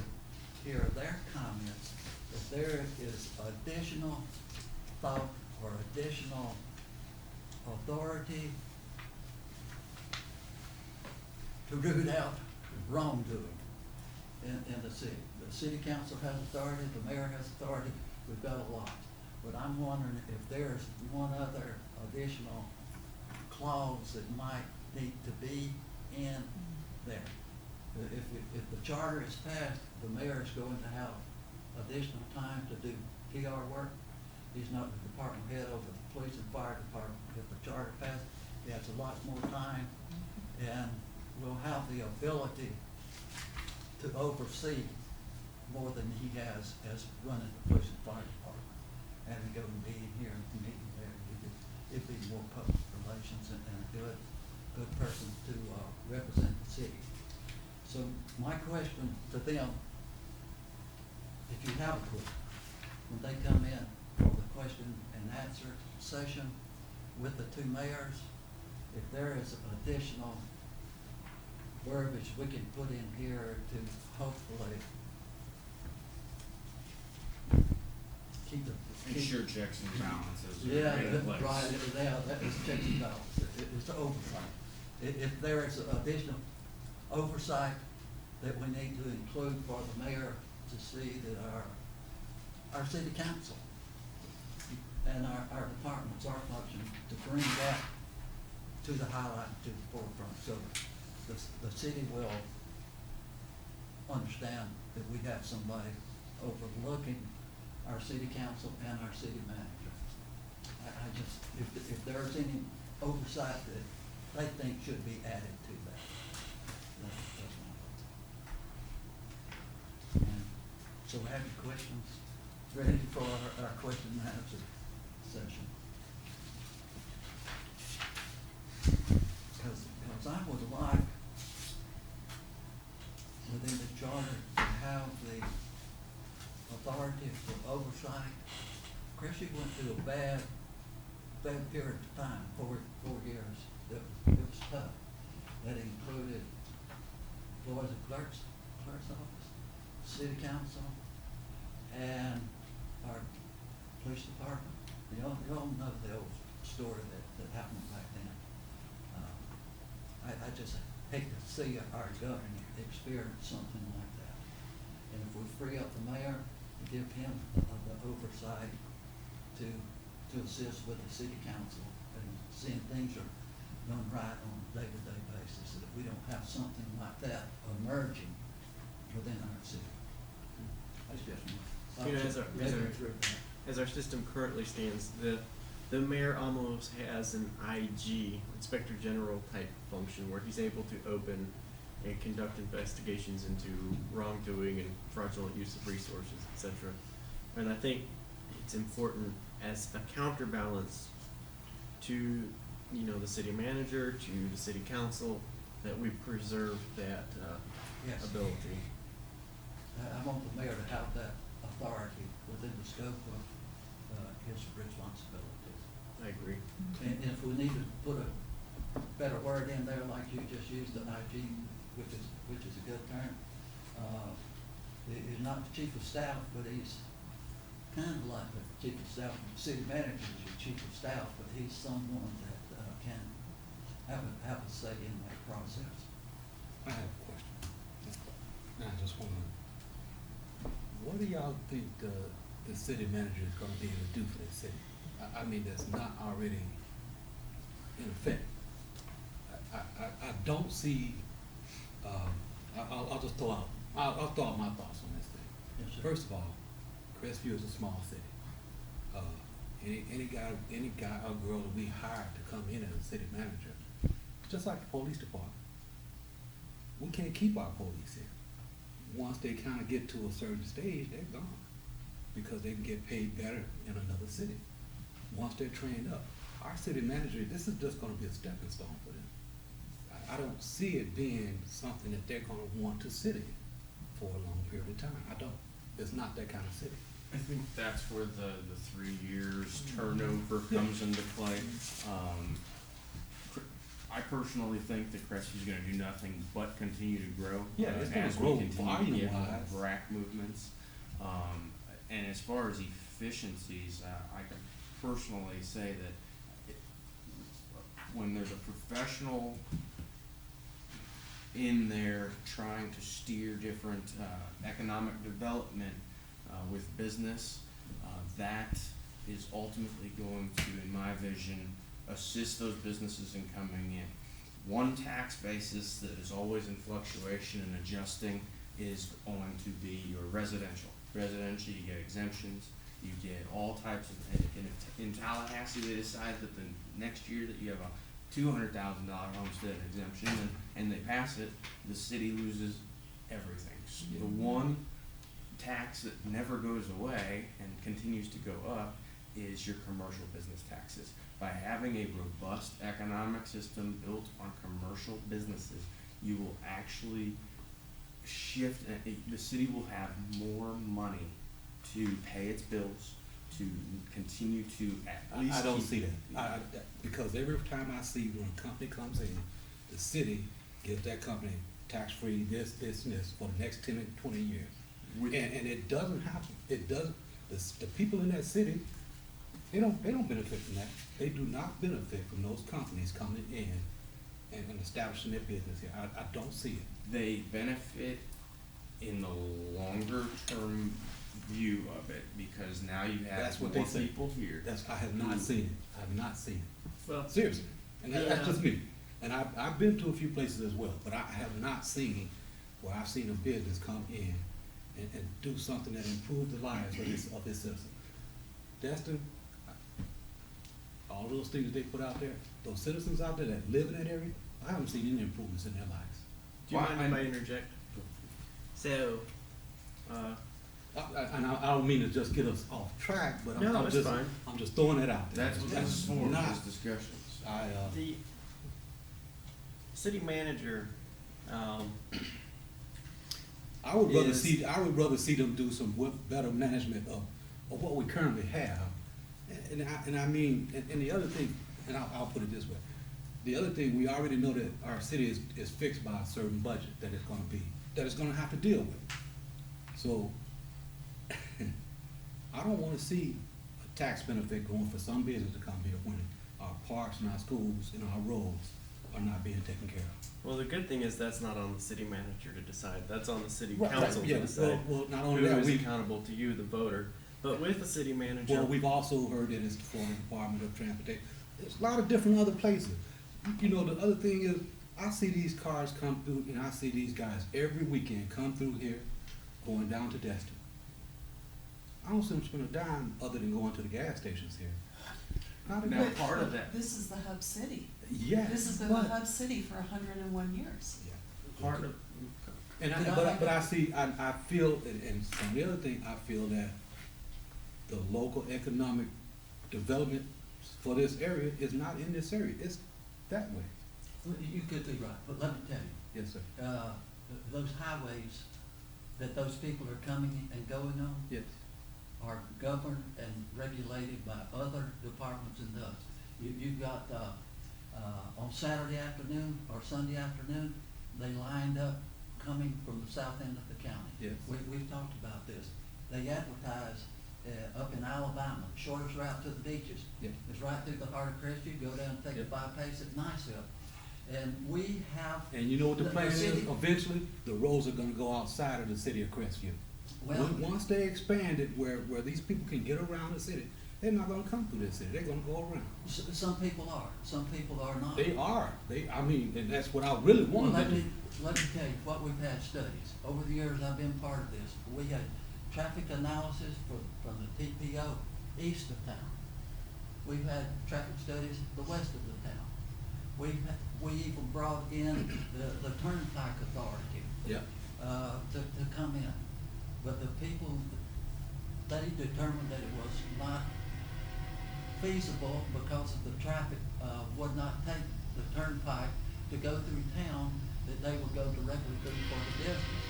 hear their comments if there is additional thought or additional authority to root out wrongdoing in the city. The city council has authority, the mayor has authority, we've got a lot. But I'm wondering if there's one other additional clause that might need to be in there. If the charter is passed, the mayor is going to have additional time to do PR work. He's not the department head over the police and fire department. If the charter passed, he has a lot more time and will have the ability to oversee more than he has as running the police and fire department. Having go and meeting here and meeting there, it'd be more public relations and a good person to represent the city. So my question to them, if you have a question, when they come in for the question and answer session with the two mayors, if there is additional verbiage we can put in here to hopefully keep the. Ensure checks and balances. are Yeah, in place. right, yeah, that is checks and balances, it's oversight. If there is additional oversight that we need to include for the mayor to see that our city council and our departments, our function, to bring that to the highlight, to the forefront, so the city will understand that we have somebody overlooking our city council and our city manager. I just, if there's any oversight that they think should be added to that, that's my thoughts. And so we have your questions ready for our question and answer session. Because I would like within the charter to have the authority for oversight. Chrissy went through a bad period of time, 4 years. It was tough. That included employees of clerk's office, city council, and our police department. You all know the old story that happened back then. I just hate to see our government experience something like that. And if we free up the mayor and give him the oversight to assist with the city council and seeing things are done right on a day-to-day basis, so that we don't have something like that emerging within our city. That's just me. You know, as our system currently stands, the mayor almost has an IG, Inspector General type function, where he's able to open and conduct investigations into wrongdoing and fraudulent use of resources, etc. And I think it's important as a counterbalance to, you know, the city manager, to the city council, that we preserve that Yes. ability. I want the mayor to have that authority within the scope of his responsibilities. I agree. And if we need to put a better word in there, like you just used, the IG, which is a good term, he's not the chief of staff, but he's kind of like the chief of staff. The city manager is your chief of staff, but he's someone that can have a say in that process. I have a question. I just wanna, what do y'all think the city manager is gonna be able to do for the city? I mean, that's not already in effect. I don't see, I'll just throw out, I'll throw out my thoughts on this thing. Yes, sir. First of all, Crestview is a small city. Any guy or girl that we hire to come in as a city manager, it's just like the police department. We can't keep our police here. Once they kind of get to a certain stage, they're gone because they can get paid better in another city. Once they're trained up, our city manager, this is just going to be a stepping stone for them. I don't see it being something that they're going to want to sit in for a long period of time. I don't. It's not that kind of city. I think that's where the 3 years turnover comes into play. I personally think that Crestview's gonna do nothing but continue to grow. Yeah, it's gonna as we grow continue to get more volume-wise. rack movements. And as far as efficiencies, I can personally say that when there's a professional in there trying to steer different economic development with business, that is ultimately going to, in my vision, assist those businesses in coming in. One tax basis that is always in fluctuation and adjusting is going to be your residential. Residential, you get exemptions, you get all types of, and if in Tallahassee, they decide that the next year that you have a $200,000 homestead exemption and they pass it, the city loses everything. So the one tax that never goes away and continues to go up is your commercial business taxes. By having a robust economic system built on commercial businesses, you will actually shift, the city will have more money to pay its bills, to continue to at least I don't keep- see that. Because every time I see when a company comes in, the city gives that company tax-free this, and this for the next 10 and 20 years. We- And it doesn't happen. It doesn't, the people in that city, they don't benefit from that. They do not benefit from those companies coming in and establishing their business here. I don't see it. They benefit in the longer term view of it, because now you That's have what more they say. people here. I have not seen it. I have not seen it. Well, Seriously. And that's just me. And I've been to a few places as well, but I have not seen where I've seen a business come in and do something that improves the lives of its citizens. Destin, all those things that they put out there, those citizens out there that live in that area, I haven't seen any improvements in their lives. do you Well, mind if I interject? So, And I don't mean to just get us off track, but No, I'm it's just, fine. I'm just throwing it out there. That's what this is for, not- is discussions. the city manager, I would rather is- see them do some better management of what we currently have. And I mean, and the other thing, and I'll put it this way. The other thing, we already know that our city is fixed by a certain budget that it's gonna have to deal with. So, I don't wanna see a tax benefit going for some business to come here when our parks and our schools and our roads are not being taken care of. well, the good thing is that's not on the city manager to decide. That's on the city Right, council yeah, to decide. well, not Who only that, is we, accountable to you, the voter. But with the city manager. well, we've also heard that it's for the Department of Transportation. There's a lot of different other places. You know, the other thing is, I see these cars come through, and I see these guys every weekend come through here, going down to Destin. I don't see them spend a dime other than going to the gas stations here. Not a Now, bit. part of that, This is the hub city. Yes, This has been the but- hub city for 101 years. Yeah. part of, But I see, I feel, and some of the other thing, I feel that the local economic development for this area is not in this area, it's that way. You could be right, but let me tell you, Yes, sir. those highways that those people are coming and going on Yes. are governed and regulated by other departments than us. You've got, on Saturday afternoon or Sunday afternoon, they lined up coming from the south end of the county. Yes. We've talked about this. They advertise, up in Alabama, shortest route to the beaches. Yep. It's right through the heart of Crestview, go down and take a Yep. bypass at Niceville. And we have. And you know what the plan is? city- Eventually, the roads are gonna go outside of the city of Crestview. Well, Once they expand it where these people can get around the city, they're not gonna come through this city, they're gonna go around. some people are not. They are, I mean, and that's what I really Well, want let them to me, do. let me tell you, what we've had studies, over the years I've been part of this, we had traffic analysis from the TPO east of town. We've had traffic studies the west of the town. We even brought in the Turnpike Authority Yep. to come in. But the people, they determined that it was not feasible because of the traffic, would not take the turnpike to go through town, that they would go directly through for the business.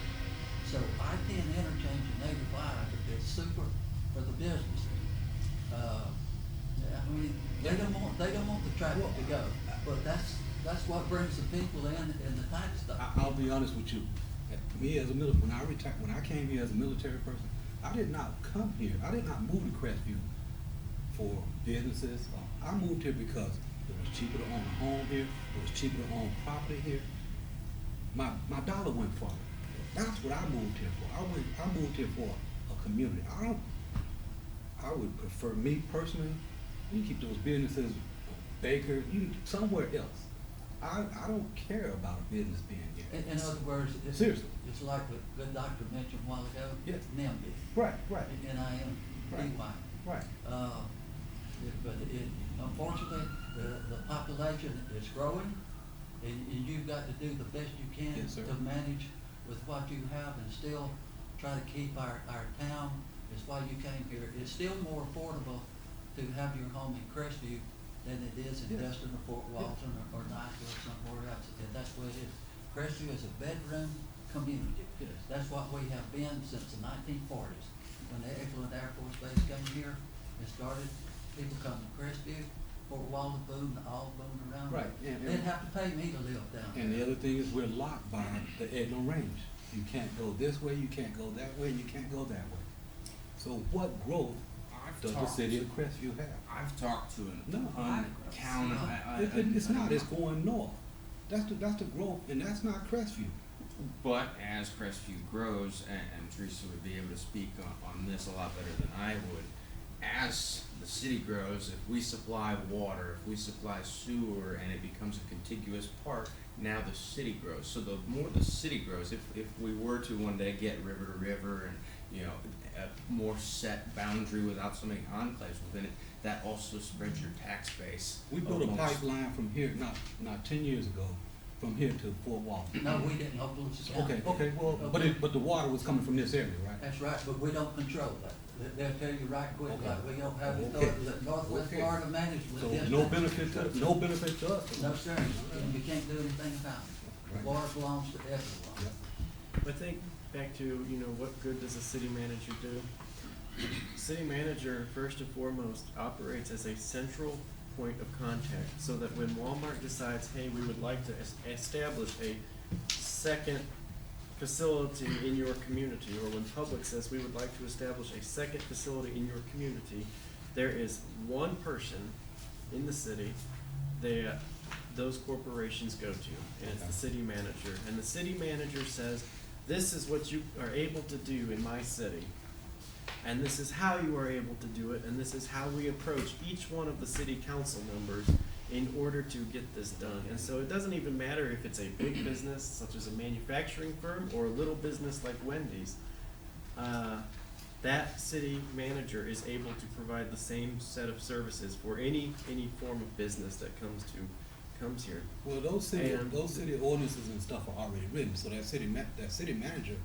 So I-10 interchange in 85 is super for the business. I mean, they don't want the traffic to go, but that's what brings the people in the tax stuff. I'll be honest with you. Me as a military, when I came here as a military person, I did not come here. I did not move to Crestview for businesses. I moved here because it was cheaper to own a home here. It was cheaper to own property here. My dollar went farther. That's what I moved here for. I moved here for a community. I would prefer, me personally, you keep those businesses, Baker, somewhere else. I don't care about a business being here. In other words, Seriously. it's like what the good doctor mentioned a while ago. Yes. NIMBY. Right. NIMBY. Right. But unfortunately, the population is growing, and you've got to do the best you can Yes, sir. to manage with what you have and still try to keep our town. It's why you came here. It's still more affordable to have your home in Crestview than it is in Yes. Destin or Fort Walton or Knoxville or somewhere else. And that's what it is. Crestview is a bedroom community. Yes. That's what we have been since the 1940s. When the Eglin Air Force Base came here and started, people come to Crestview, Fort Walton, Boone, all Boone around. Right, and- They'd have to pay me to live down there. And the other thing is we're locked by the Eglin Range. You can't go this way, you can't go that way, you can't go that way. So what growth does the city of Crestview have? I've talked to an No. uncounted. It's not, it's going north. That's the growth, and that's not Crestview. But as Crestview grows, and Teresa would be able to speak on this a lot better than I would, as the city grows, if we supply water, if we supply sewer, and it becomes a contiguous part, now the city grows. So the more the city grows, if we were to one day get river to river and, you know, a more set boundary without so many enclaves within it, that also spreads your tax base. We built a amongst- pipeline from here, not 10 years ago, from here to Fort Walton. No, we didn't, Okaloosa County. Okay, well, but the water was coming from this area, right? That's right, but we don't control that. They'll tell you right quick, Okay. like, we don't have the Okay. authority, that Northwest Okay. Florida managed with So this. no benefit to us. No, sir, and you can't do anything about it. Right. Water belongs to everyone. Yep. I think back to, what good does a city manager do? City manager, first and foremost, operates as a central point of contact, so that when Walmart decides, hey, we would like to establish a second facility in your community, or when Publix says, we would like to establish a second facility in your community, there is one person in the city that those corporations go to, and it's the city manager. And the city manager says, this is what you are able to do in my city, and this is how you are able to do it, and this is how we approach each one of the city council members in order to get this done. And so it doesn't even matter if it's a big business, such as a manufacturing firm, or a little business like Wendy's. That city manager is able to provide the same set of services for any form of business that comes here. Well, those city And- ordinances and stuff are already written, so that city manager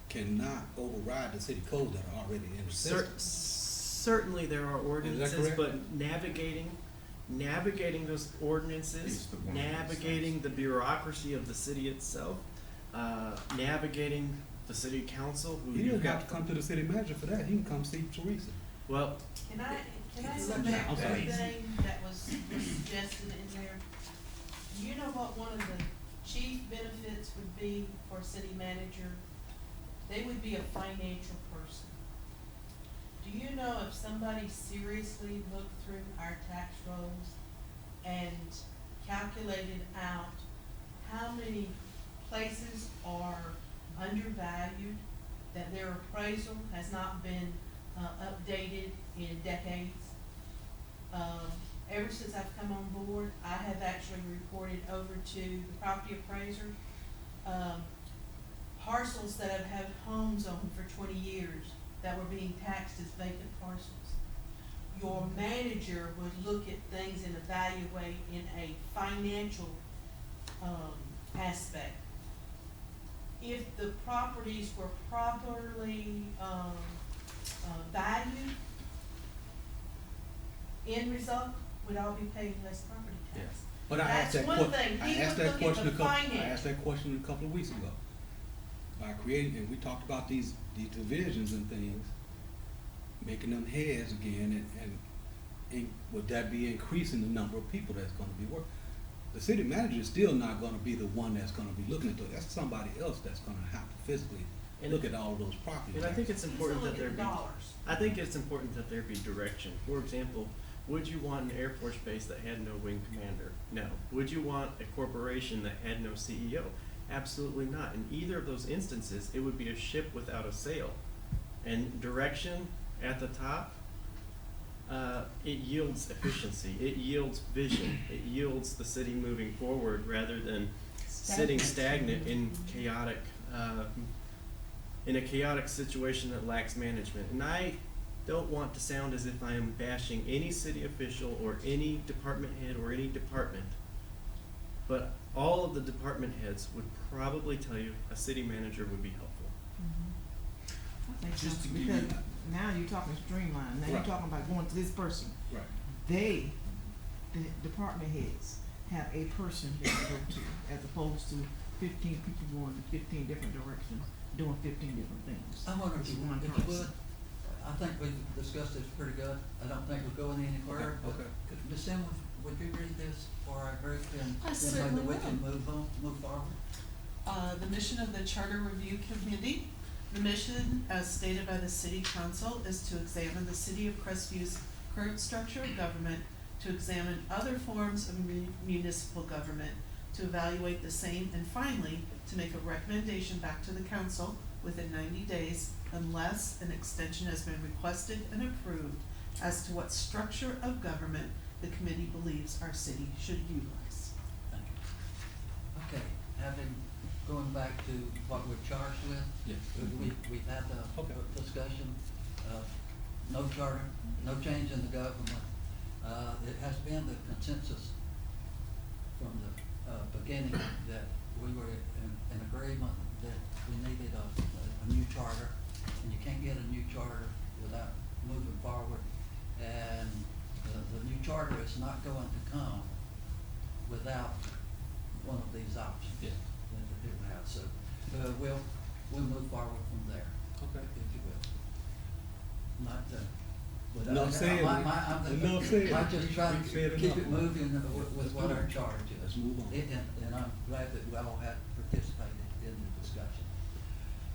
cannot override the city codes that are already in the system. Certainly there are ordinances, correct? but navigating those ordinances, Is the one that navigating the bureaucracy of the city itself, navigating the city council, who He you've doesn't have got. to come to the city manager for that, he can come see Teresa. Well, Can I go I'm back to sorry. the thing that was suggested in there? Do you know what one of the chief benefits would be for a city manager? They would be a financial person. Do you know if somebody seriously looked through our tax rolls and calculated out how many places are undervalued, that their appraisal has not been updated in decades? Ever since I've come on board, I have actually reported over to the property appraiser, parcels that have had homes on for 20 years that were being taxed as vacant parcels. Your manager would look at things and evaluate in a financial, aspect. If the properties were properly, valued, end result, we'd all be paying less property tax. Yes. But I asked That's that one thing. I He asked would that look at question the a couple, I finance. asked that question a couple of weeks ago. By creating, and we talked about these divisions and things, making them heads again, and would that be increasing the number of people that's gonna be working? The city manager is still not gonna be the one that's gonna be looking at those, that's somebody else that's gonna have to physically And- look at all of those properties. And I think it's He's important gonna that look there at be. the dollars. I think it's important that there be direction. For example, would you want an Air Force base that had no wing commander? No. Would you want a corporation that had no CEO? Absolutely not. In either of those instances, it would be a ship without a sail. And direction at the top, it yields efficiency, it yields vision, it yields the city moving forward rather than sitting stagnant in chaotic, in a chaotic situation that lacks management. And I don't want to sound as if I am bashing any city official or any department head or any department, but all of the department heads would probably tell you a city manager would be helpful. I think Just so, to give because you- now you're talking streamline, now you're Right. talking about going to this person. Right. They, the department heads, have a person they can go to, as opposed to 15 people going to 15 different directions, doing 15 different things. I wonder if It's you, one if you person. would, I think we've discussed this pretty good. I don't think we're going anywhere. but Okay. Ms. Simmons, would you read this for our group and I then certainly maybe we can will. move forward? The mission of the Charter Review Committee, the mission as stated by the City Council is to examine the City of Crestview's current structure of government, to examine other forms of municipal government, to evaluate the same, and finally, to make a recommendation back to the council within 90 days unless an extension has been requested and approved as to what structure of government the committee believes our city should utilize. Thank you. Okay, going back to what we're charged with. Yes. We've had the Okay. discussion, no charter, no change in the government. It has been the consensus from the, beginning that we were in agreement that we needed a new charter, and you can't get a new charter without moving forward. And the new charter is not going to come without one of these options. Yeah. That it will have, so, we'll move forward from there, Okay. if you will. Not, but Enough said. Enough said. I just try We've said to keep it enough. moving with what our charge is. Let's move on. And I'm glad that we all have participated in the discussion.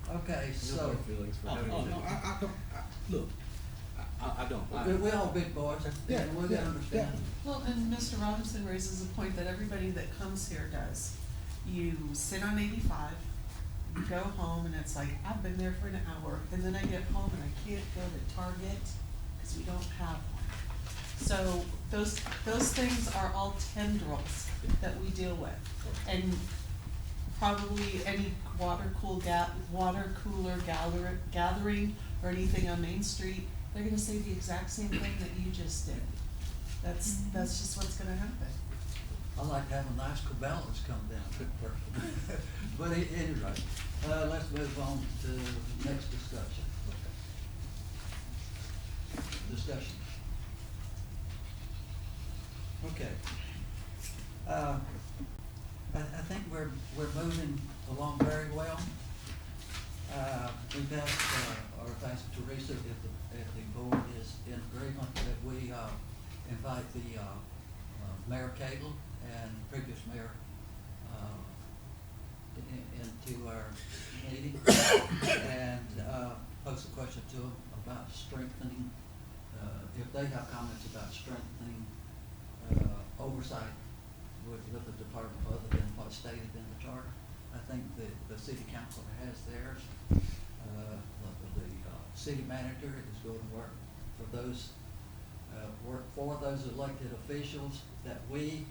Okay, No so, hard feelings for Oh, having oh, to- no, I don't, look, I don't. we're all big boys, Yeah, and we're yeah, gonna understand. Well, and Mr. Robinson raises a point that everybody that comes here does. You sit on 85, you go home, and it's like, I've been there for an hour, and then I get home and I can't go to Target, because we don't have one. So those things are all tendrils that we deal with. And probably any water cooler gathering or anything on Main Street, they're gonna say the exact same thing that you just did. That's just what's gonna happen. I like having nice Cabela's come down. But anyway, let's move on to next discussion. Discussion. Okay. I think we're moving along very well. We've asked, or I've asked Teresa if the board is in agreement that we, invite the, Mayor Cable and previous mayor, into our meeting and, pose a question to them about strengthening, if they have comments about strengthening, oversight with the department other than what's stated in the charter. I think the city council has theirs. The city manager is going to work for those elected officials that we,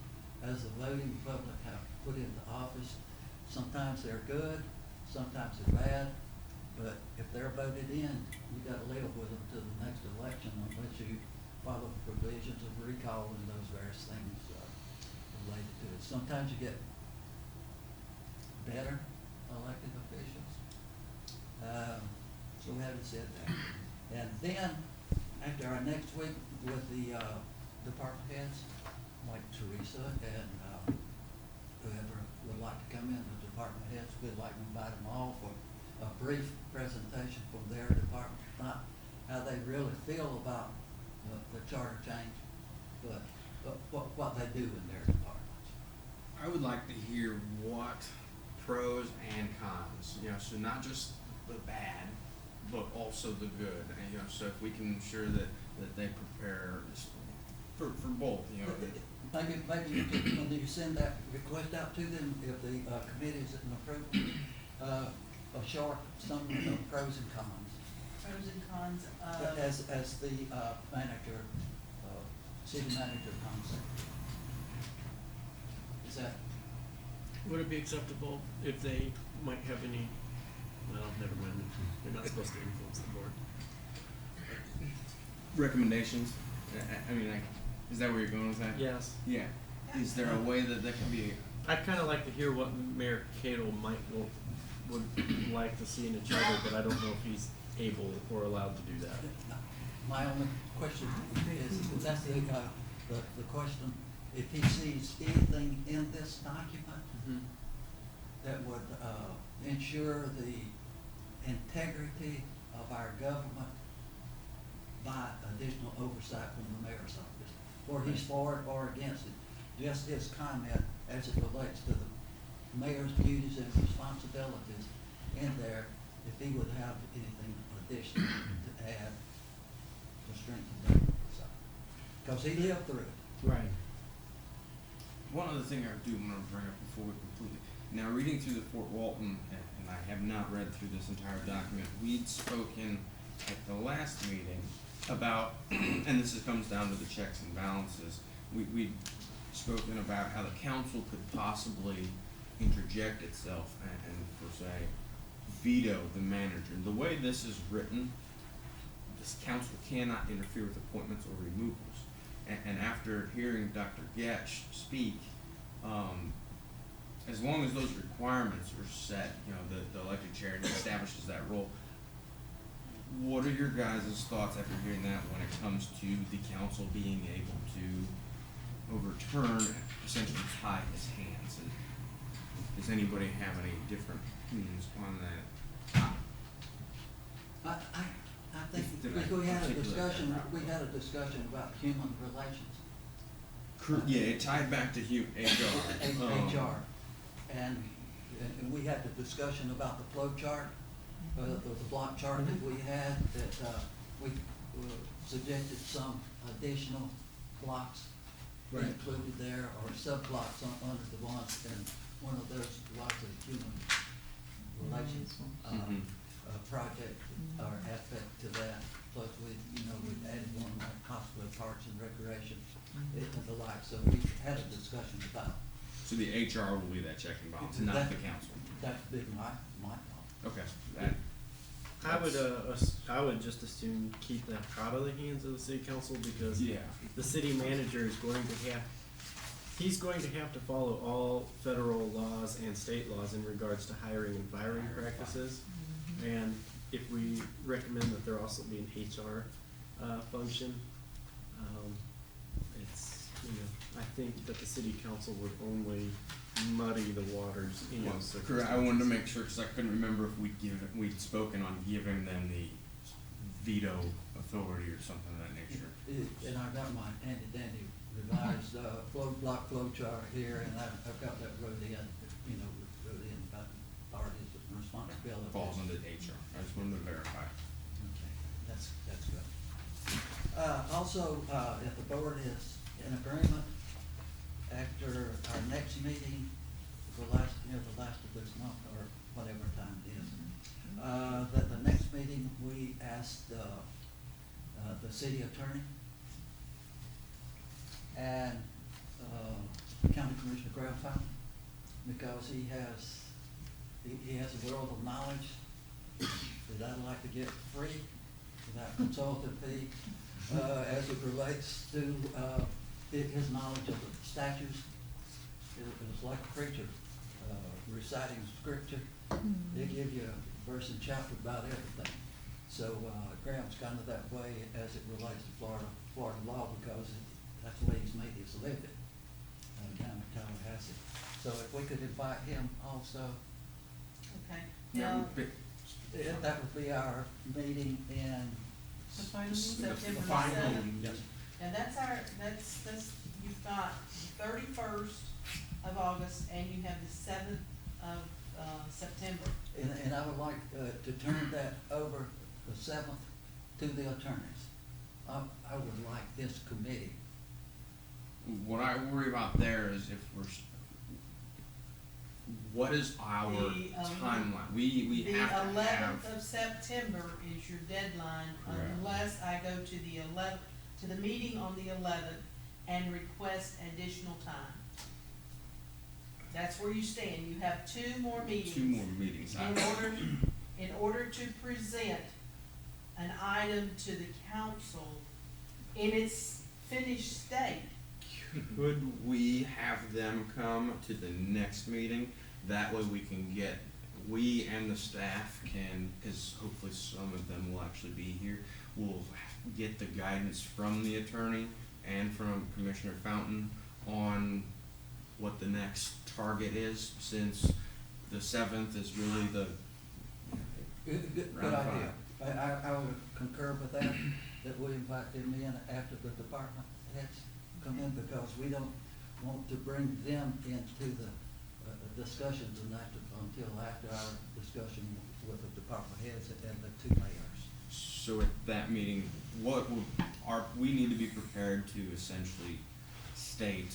as the voting public, have put into office. Sometimes they're good, sometimes they're bad, But if they're voted in, you gotta live with them to the next election unless you follow the provisions of recall and those various things, related to it. Sometimes you get better elected officials. So we haven't said that. And then, after our next week with the, department heads, like Teresa and, whoever would like to come in, the department heads, we'd like to invite them all for a brief presentation from their department, not how they really feel about the charter change, but what they do in their departments. I would like to hear what pros and cons, so not just the bad, but also the good. And, so if we can ensure that they prepare for both, Maybe you could, when you send that request out to them, if the committee is in approval, a short summary of pros and cons. Pros and cons of. As the manager, city manager concept. Is that, Would it be acceptable if they might have any, well, never mind, they're not supposed to influence the board. Recommendations? Is that where you're going with that? Yes, Yeah. Is there a way that can be? I'd kinda like to hear what Mayor Cato would like to see in a charter, but I don't know if he's able or allowed to do that. my only question is, that's the question, if he sees anything in this document that would, ensure the integrity of our government by additional oversight from the mayor's office, or he's for it or against it. Just his comment as it relates to the mayor's duties and responsibilities in there, if he would have anything additional to add to strengthen that oversight. Because he lived through it. Right. One other thing I do want to bring up before we completely, now reading through the Fort Walton, and I have not read through this entire document, we'd spoken at the last meeting about, and this comes down to the checks and balances, we'd spoken about how the council could possibly interject itself and per se veto the manager. The way this is written, this council cannot interfere with appointments or removals. And after hearing Dr. Getch speak, as long as those requirements are set, the elected chair establishes that role. What are your guys' thoughts after hearing that when it comes to the council being able to overturn, essentially tie his hands? And does anybody have any different opinions on that? I think we had a discussion about human relations. Yeah, it tied back to HR. HR. And we had the discussion about the flow chart, the block chart that we had, that we suggested some additional blocks be included there, or sub-blocks under the ones, and one of those was a human relations project or aspect to that. Plus we added one like possibly parks and recreation and the like, so we had a discussion about. So the HR will be that check and balance, not the council. That's been my thought. Okay. I would just assume keep that out of the hands of the city council, because Yeah. the city manager is going to he's going to have to follow all federal laws and state laws in regards to hiring and firing practices. And if we recommend that there also be an HR function, I think that the city council would only muddy the waters in those circumstances. Correct. I wanted to make sure, because I couldn't remember if we'd spoken on giving them the veto authority or something of that nature. And I've got my handy revised flow chart here, and I've got that wrote in, wrote in about authorities and responsibilities. Falls under HR. I just wanted to verify. Okay, that's good. Also, if the board is in agreement, after our next meeting, the last of this month, or whatever time it is, that the next meeting, we ask the city attorney and County Commissioner Grandfather, because he has a world of knowledge that I'd like to get free without consultant fee, as it relates to, his knowledge of the statutes. It was like a preacher, reciting scripture. They give you a verse and chapter about everything. So, Graham's kind of that way as it relates to Florida law, because that's the way he's made his living, down in Tallahassee. So if we could invite him also, Okay, That now, would be- that would be our meeting in. the final meeting, The September the final 7th. meeting. Yes. And that's, you've got the 31st of August, and you have the 7th of, September. And I would like, to turn that over the 7th to the attorneys. I would like this committee. What I worry about there is if what is our The, timeline? We The have to 11th have, of September is your deadline, Correct. unless I go to the 11th, to the meeting on the 11th and request additional time. That's where you stand. You have two more meetings. 2 more meetings. In order to present an item to the council in its finished state. Could we have them come to the next meeting? That way we and the staff can, because hopefully some of them will actually be here, will get the guidance from the attorney and from Commissioner Fountain on what the next target is, since the 7th is really the Good round idea. 5. I would concur with that we invite them in after the department heads come in, because we don't want to bring them into the discussions until after our discussion with the department heads and the 2 mayors. So at that meeting, we need to be prepared to essentially state,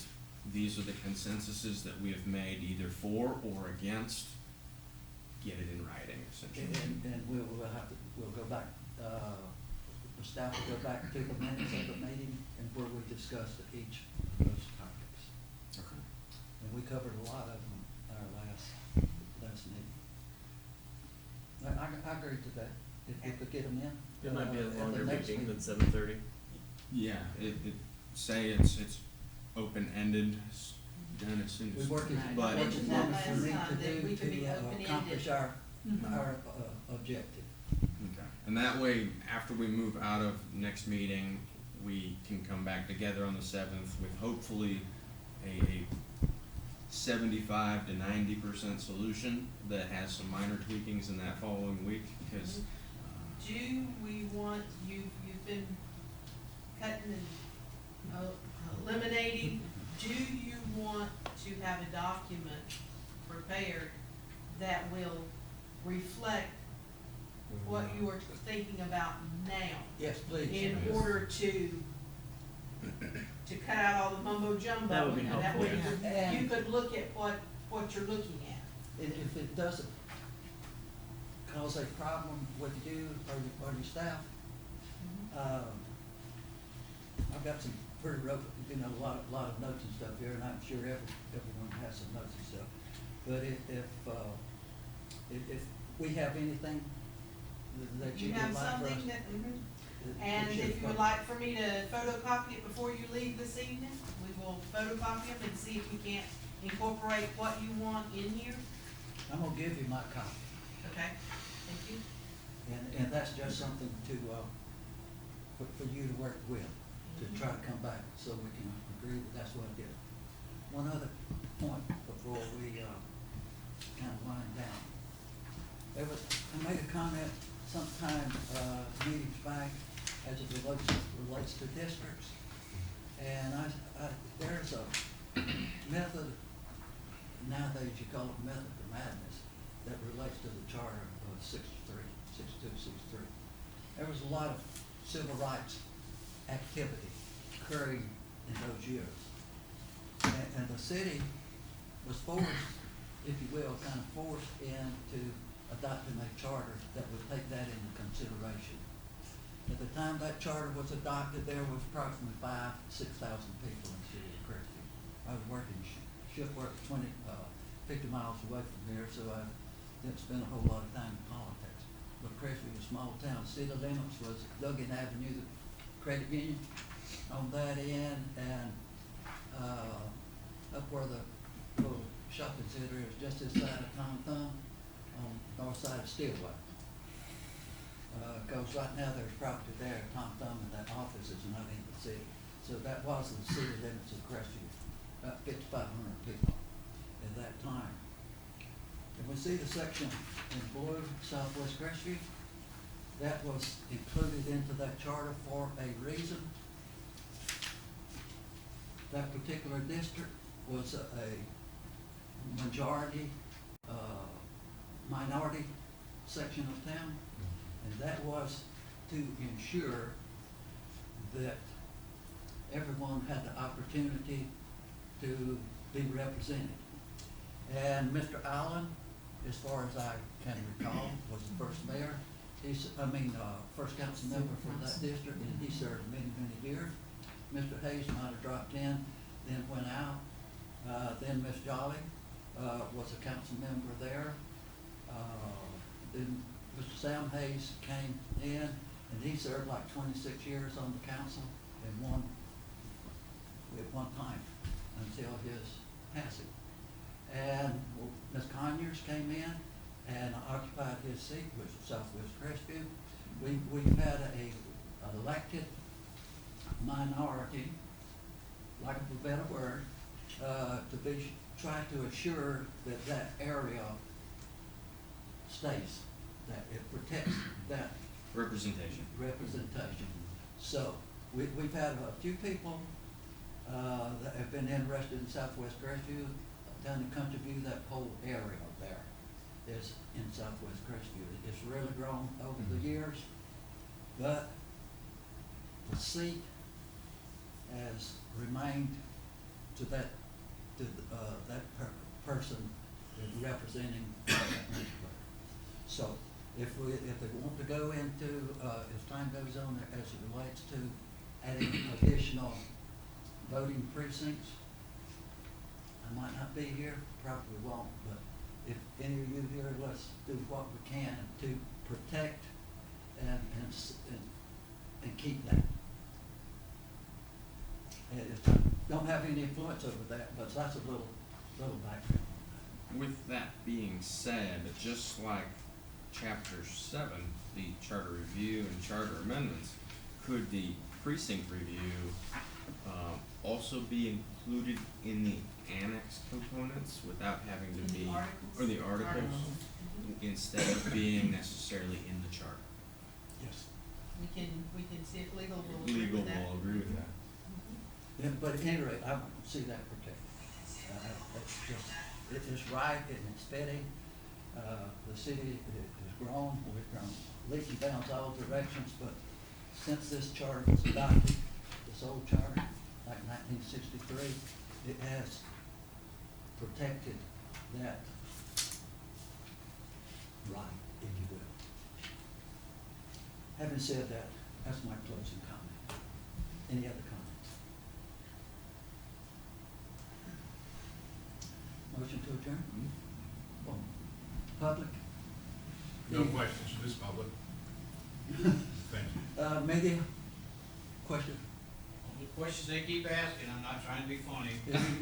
these are the consensuses that we have made either for or against, get it in writing essentially. And we'll go back, the staff will go back to the minutes of the meeting and where we discussed each of those topics. Okay. And we covered a lot of them in our last meeting. I agree to that, if we could get them in. It might be a at the longer next meeting than 7:30. Yeah, say it's open-ended, done as soon We as. work as, But- work as long as we need Last time, to that we do could be to open-ended. accomplish our objective. Okay. And that way, after we move out of next meeting, we can come back together on the 7th with hopefully a 75 to 90% solution that has some minor tweakings in that following week, because, Do we want, you've been cutting and eliminating, do you want to have a document prepared that will reflect what you are thinking about now? Yes, please. In order to cut out all the mumbo jumbo. That would be and that way helpful, yeah. you could look at what you're looking at. And if it doesn't cause a problem with you or your staff, I've got some pretty rough, a lot of notes and stuff here, and I'm sure everyone has some notes and stuff. But if we have anything that you You would have like for us. something that, that and we should if you would like for me to photocopy it before you leave this evening, we will photocopy them and see if we can't incorporate what you want in here. I'm gonna give you my copy, Okay, thank you. and that's just something to, for you to work with, to try to come back, so we can agree that that's what I did. One other point before we, kind of wind down. I made a comment sometime, meetings back, as it relates to districts. And there's a method, nowadays you call it method to madness, that relates to the charter of 6263. There was a lot of civil rights activity occurring in those years. And the city was forced, if you will, kind of forced into adopting a charter that would take that into consideration. At the time that charter was adopted, there was approximately 6,000 people in the city of Crestview. I was working shift work 50 miles away from here, so I didn't spend a whole lot of time in politics. but Crestview was a small town. City limits was Duggan Avenue, the credit union on that end, and, up where the little shopping center is, just this side of Tom Thumb, on the north side of Stillway. Cause right now there's property there, Tom Thumb, and that office is not in the city. So that was the city limits of Crestview, about 5,500 people at that time. And we see the section in blue, Southwest Crestview, that was included into that charter for a reason. That particular district was a majority, minority section of town, and that was to ensure that everyone had the opportunity to be represented. And Mr. Allen, as far as I can recall, was the first mayor. First council member for that district, and he served many, many years. Mr. Hayes might have dropped in, then went out. Then Miss Jolly, was a council member there. Then Mr. Sam Hayes came in, and he served like 26 years on the council at one time until his passing. And Ms. Conyers came in and occupied his seat, which was Southwest Crestview. We've had an elected minority, lack of a better word, try to assure that that area stays, that it protects that Representation. representation. So, we've had a few people, that have been interested in Southwest Crestview, down in Country View. That whole area there is in Southwest Crestview. It's really grown over the years, but the seat has remained to that, person representing that neighborhood. So, if they want to go into, as time goes on, as it relates to adding additional voting precincts, I might not be here, probably won't, but if any of you here, let's do what we can to protect and keep that. And don't have any influence over that, but that's a little background. With that being said, just like Chapter 7, the charter review and charter amendments, could the precinct review also be included in the annex components without having to be, or the articles, instead of being necessarily in the charter? Yes. We can see if legal will agree Legal with that. will agree with that. Yeah, but at any rate, I want to see that protected. It's just, it's right and it's fitting. The city has grown, we've grown leaps and bounds all directions, but since this charter was adopted, this old charter, like 1963, it has protected that right, if you will. Having said that, that's my closing comment. Any other comments? Motion to adjourn? Well, public? No questions for this public. Thank you. Media? Question? The questions they keep asking, I'm not trying to be funny.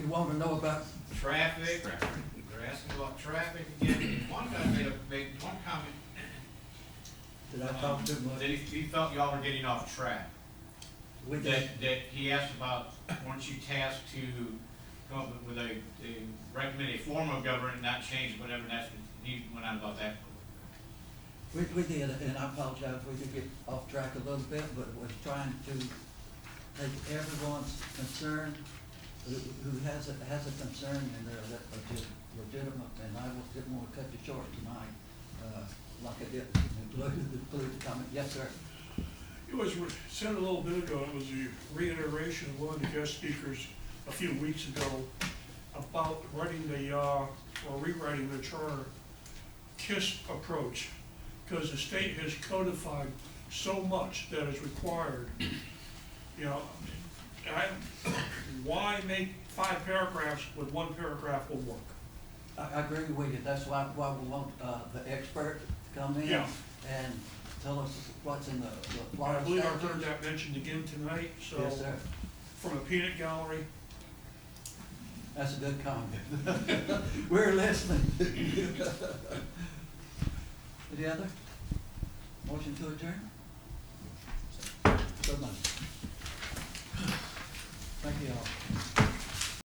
You want to know about, Traffic, they're asking about traffic again. And one guy made one comment. did I talk too much? That he felt y'all were getting off track. We did. That he asked about, weren't you tasked to come up with a recommend a form of government, not change whatever, that's, he went on about that. We did, and I apologize, we did get off track a little bit, but was trying to take everyone's concern, who has a concern, and they're legitimate, and I didn't want to cut you short tonight, like I did include the comment. Yes, sir. It was said a little bit ago, it was a reiteration of one of the guest speakers a few weeks ago about writing or rewriting the charter KISS approach, because the state has codified so much that is required. You know, why make 5 paragraphs when 1 paragraph will work? I agree with you. That's why we want the expert come in Yeah. and tell us what's in the I Florida believe I've heard statutes? that mentioned again tonight, so, Yes, sir. from a peanut gallery. That's a good comment. We're listening. Any other? Motion to adjourn? So much. Thank you all.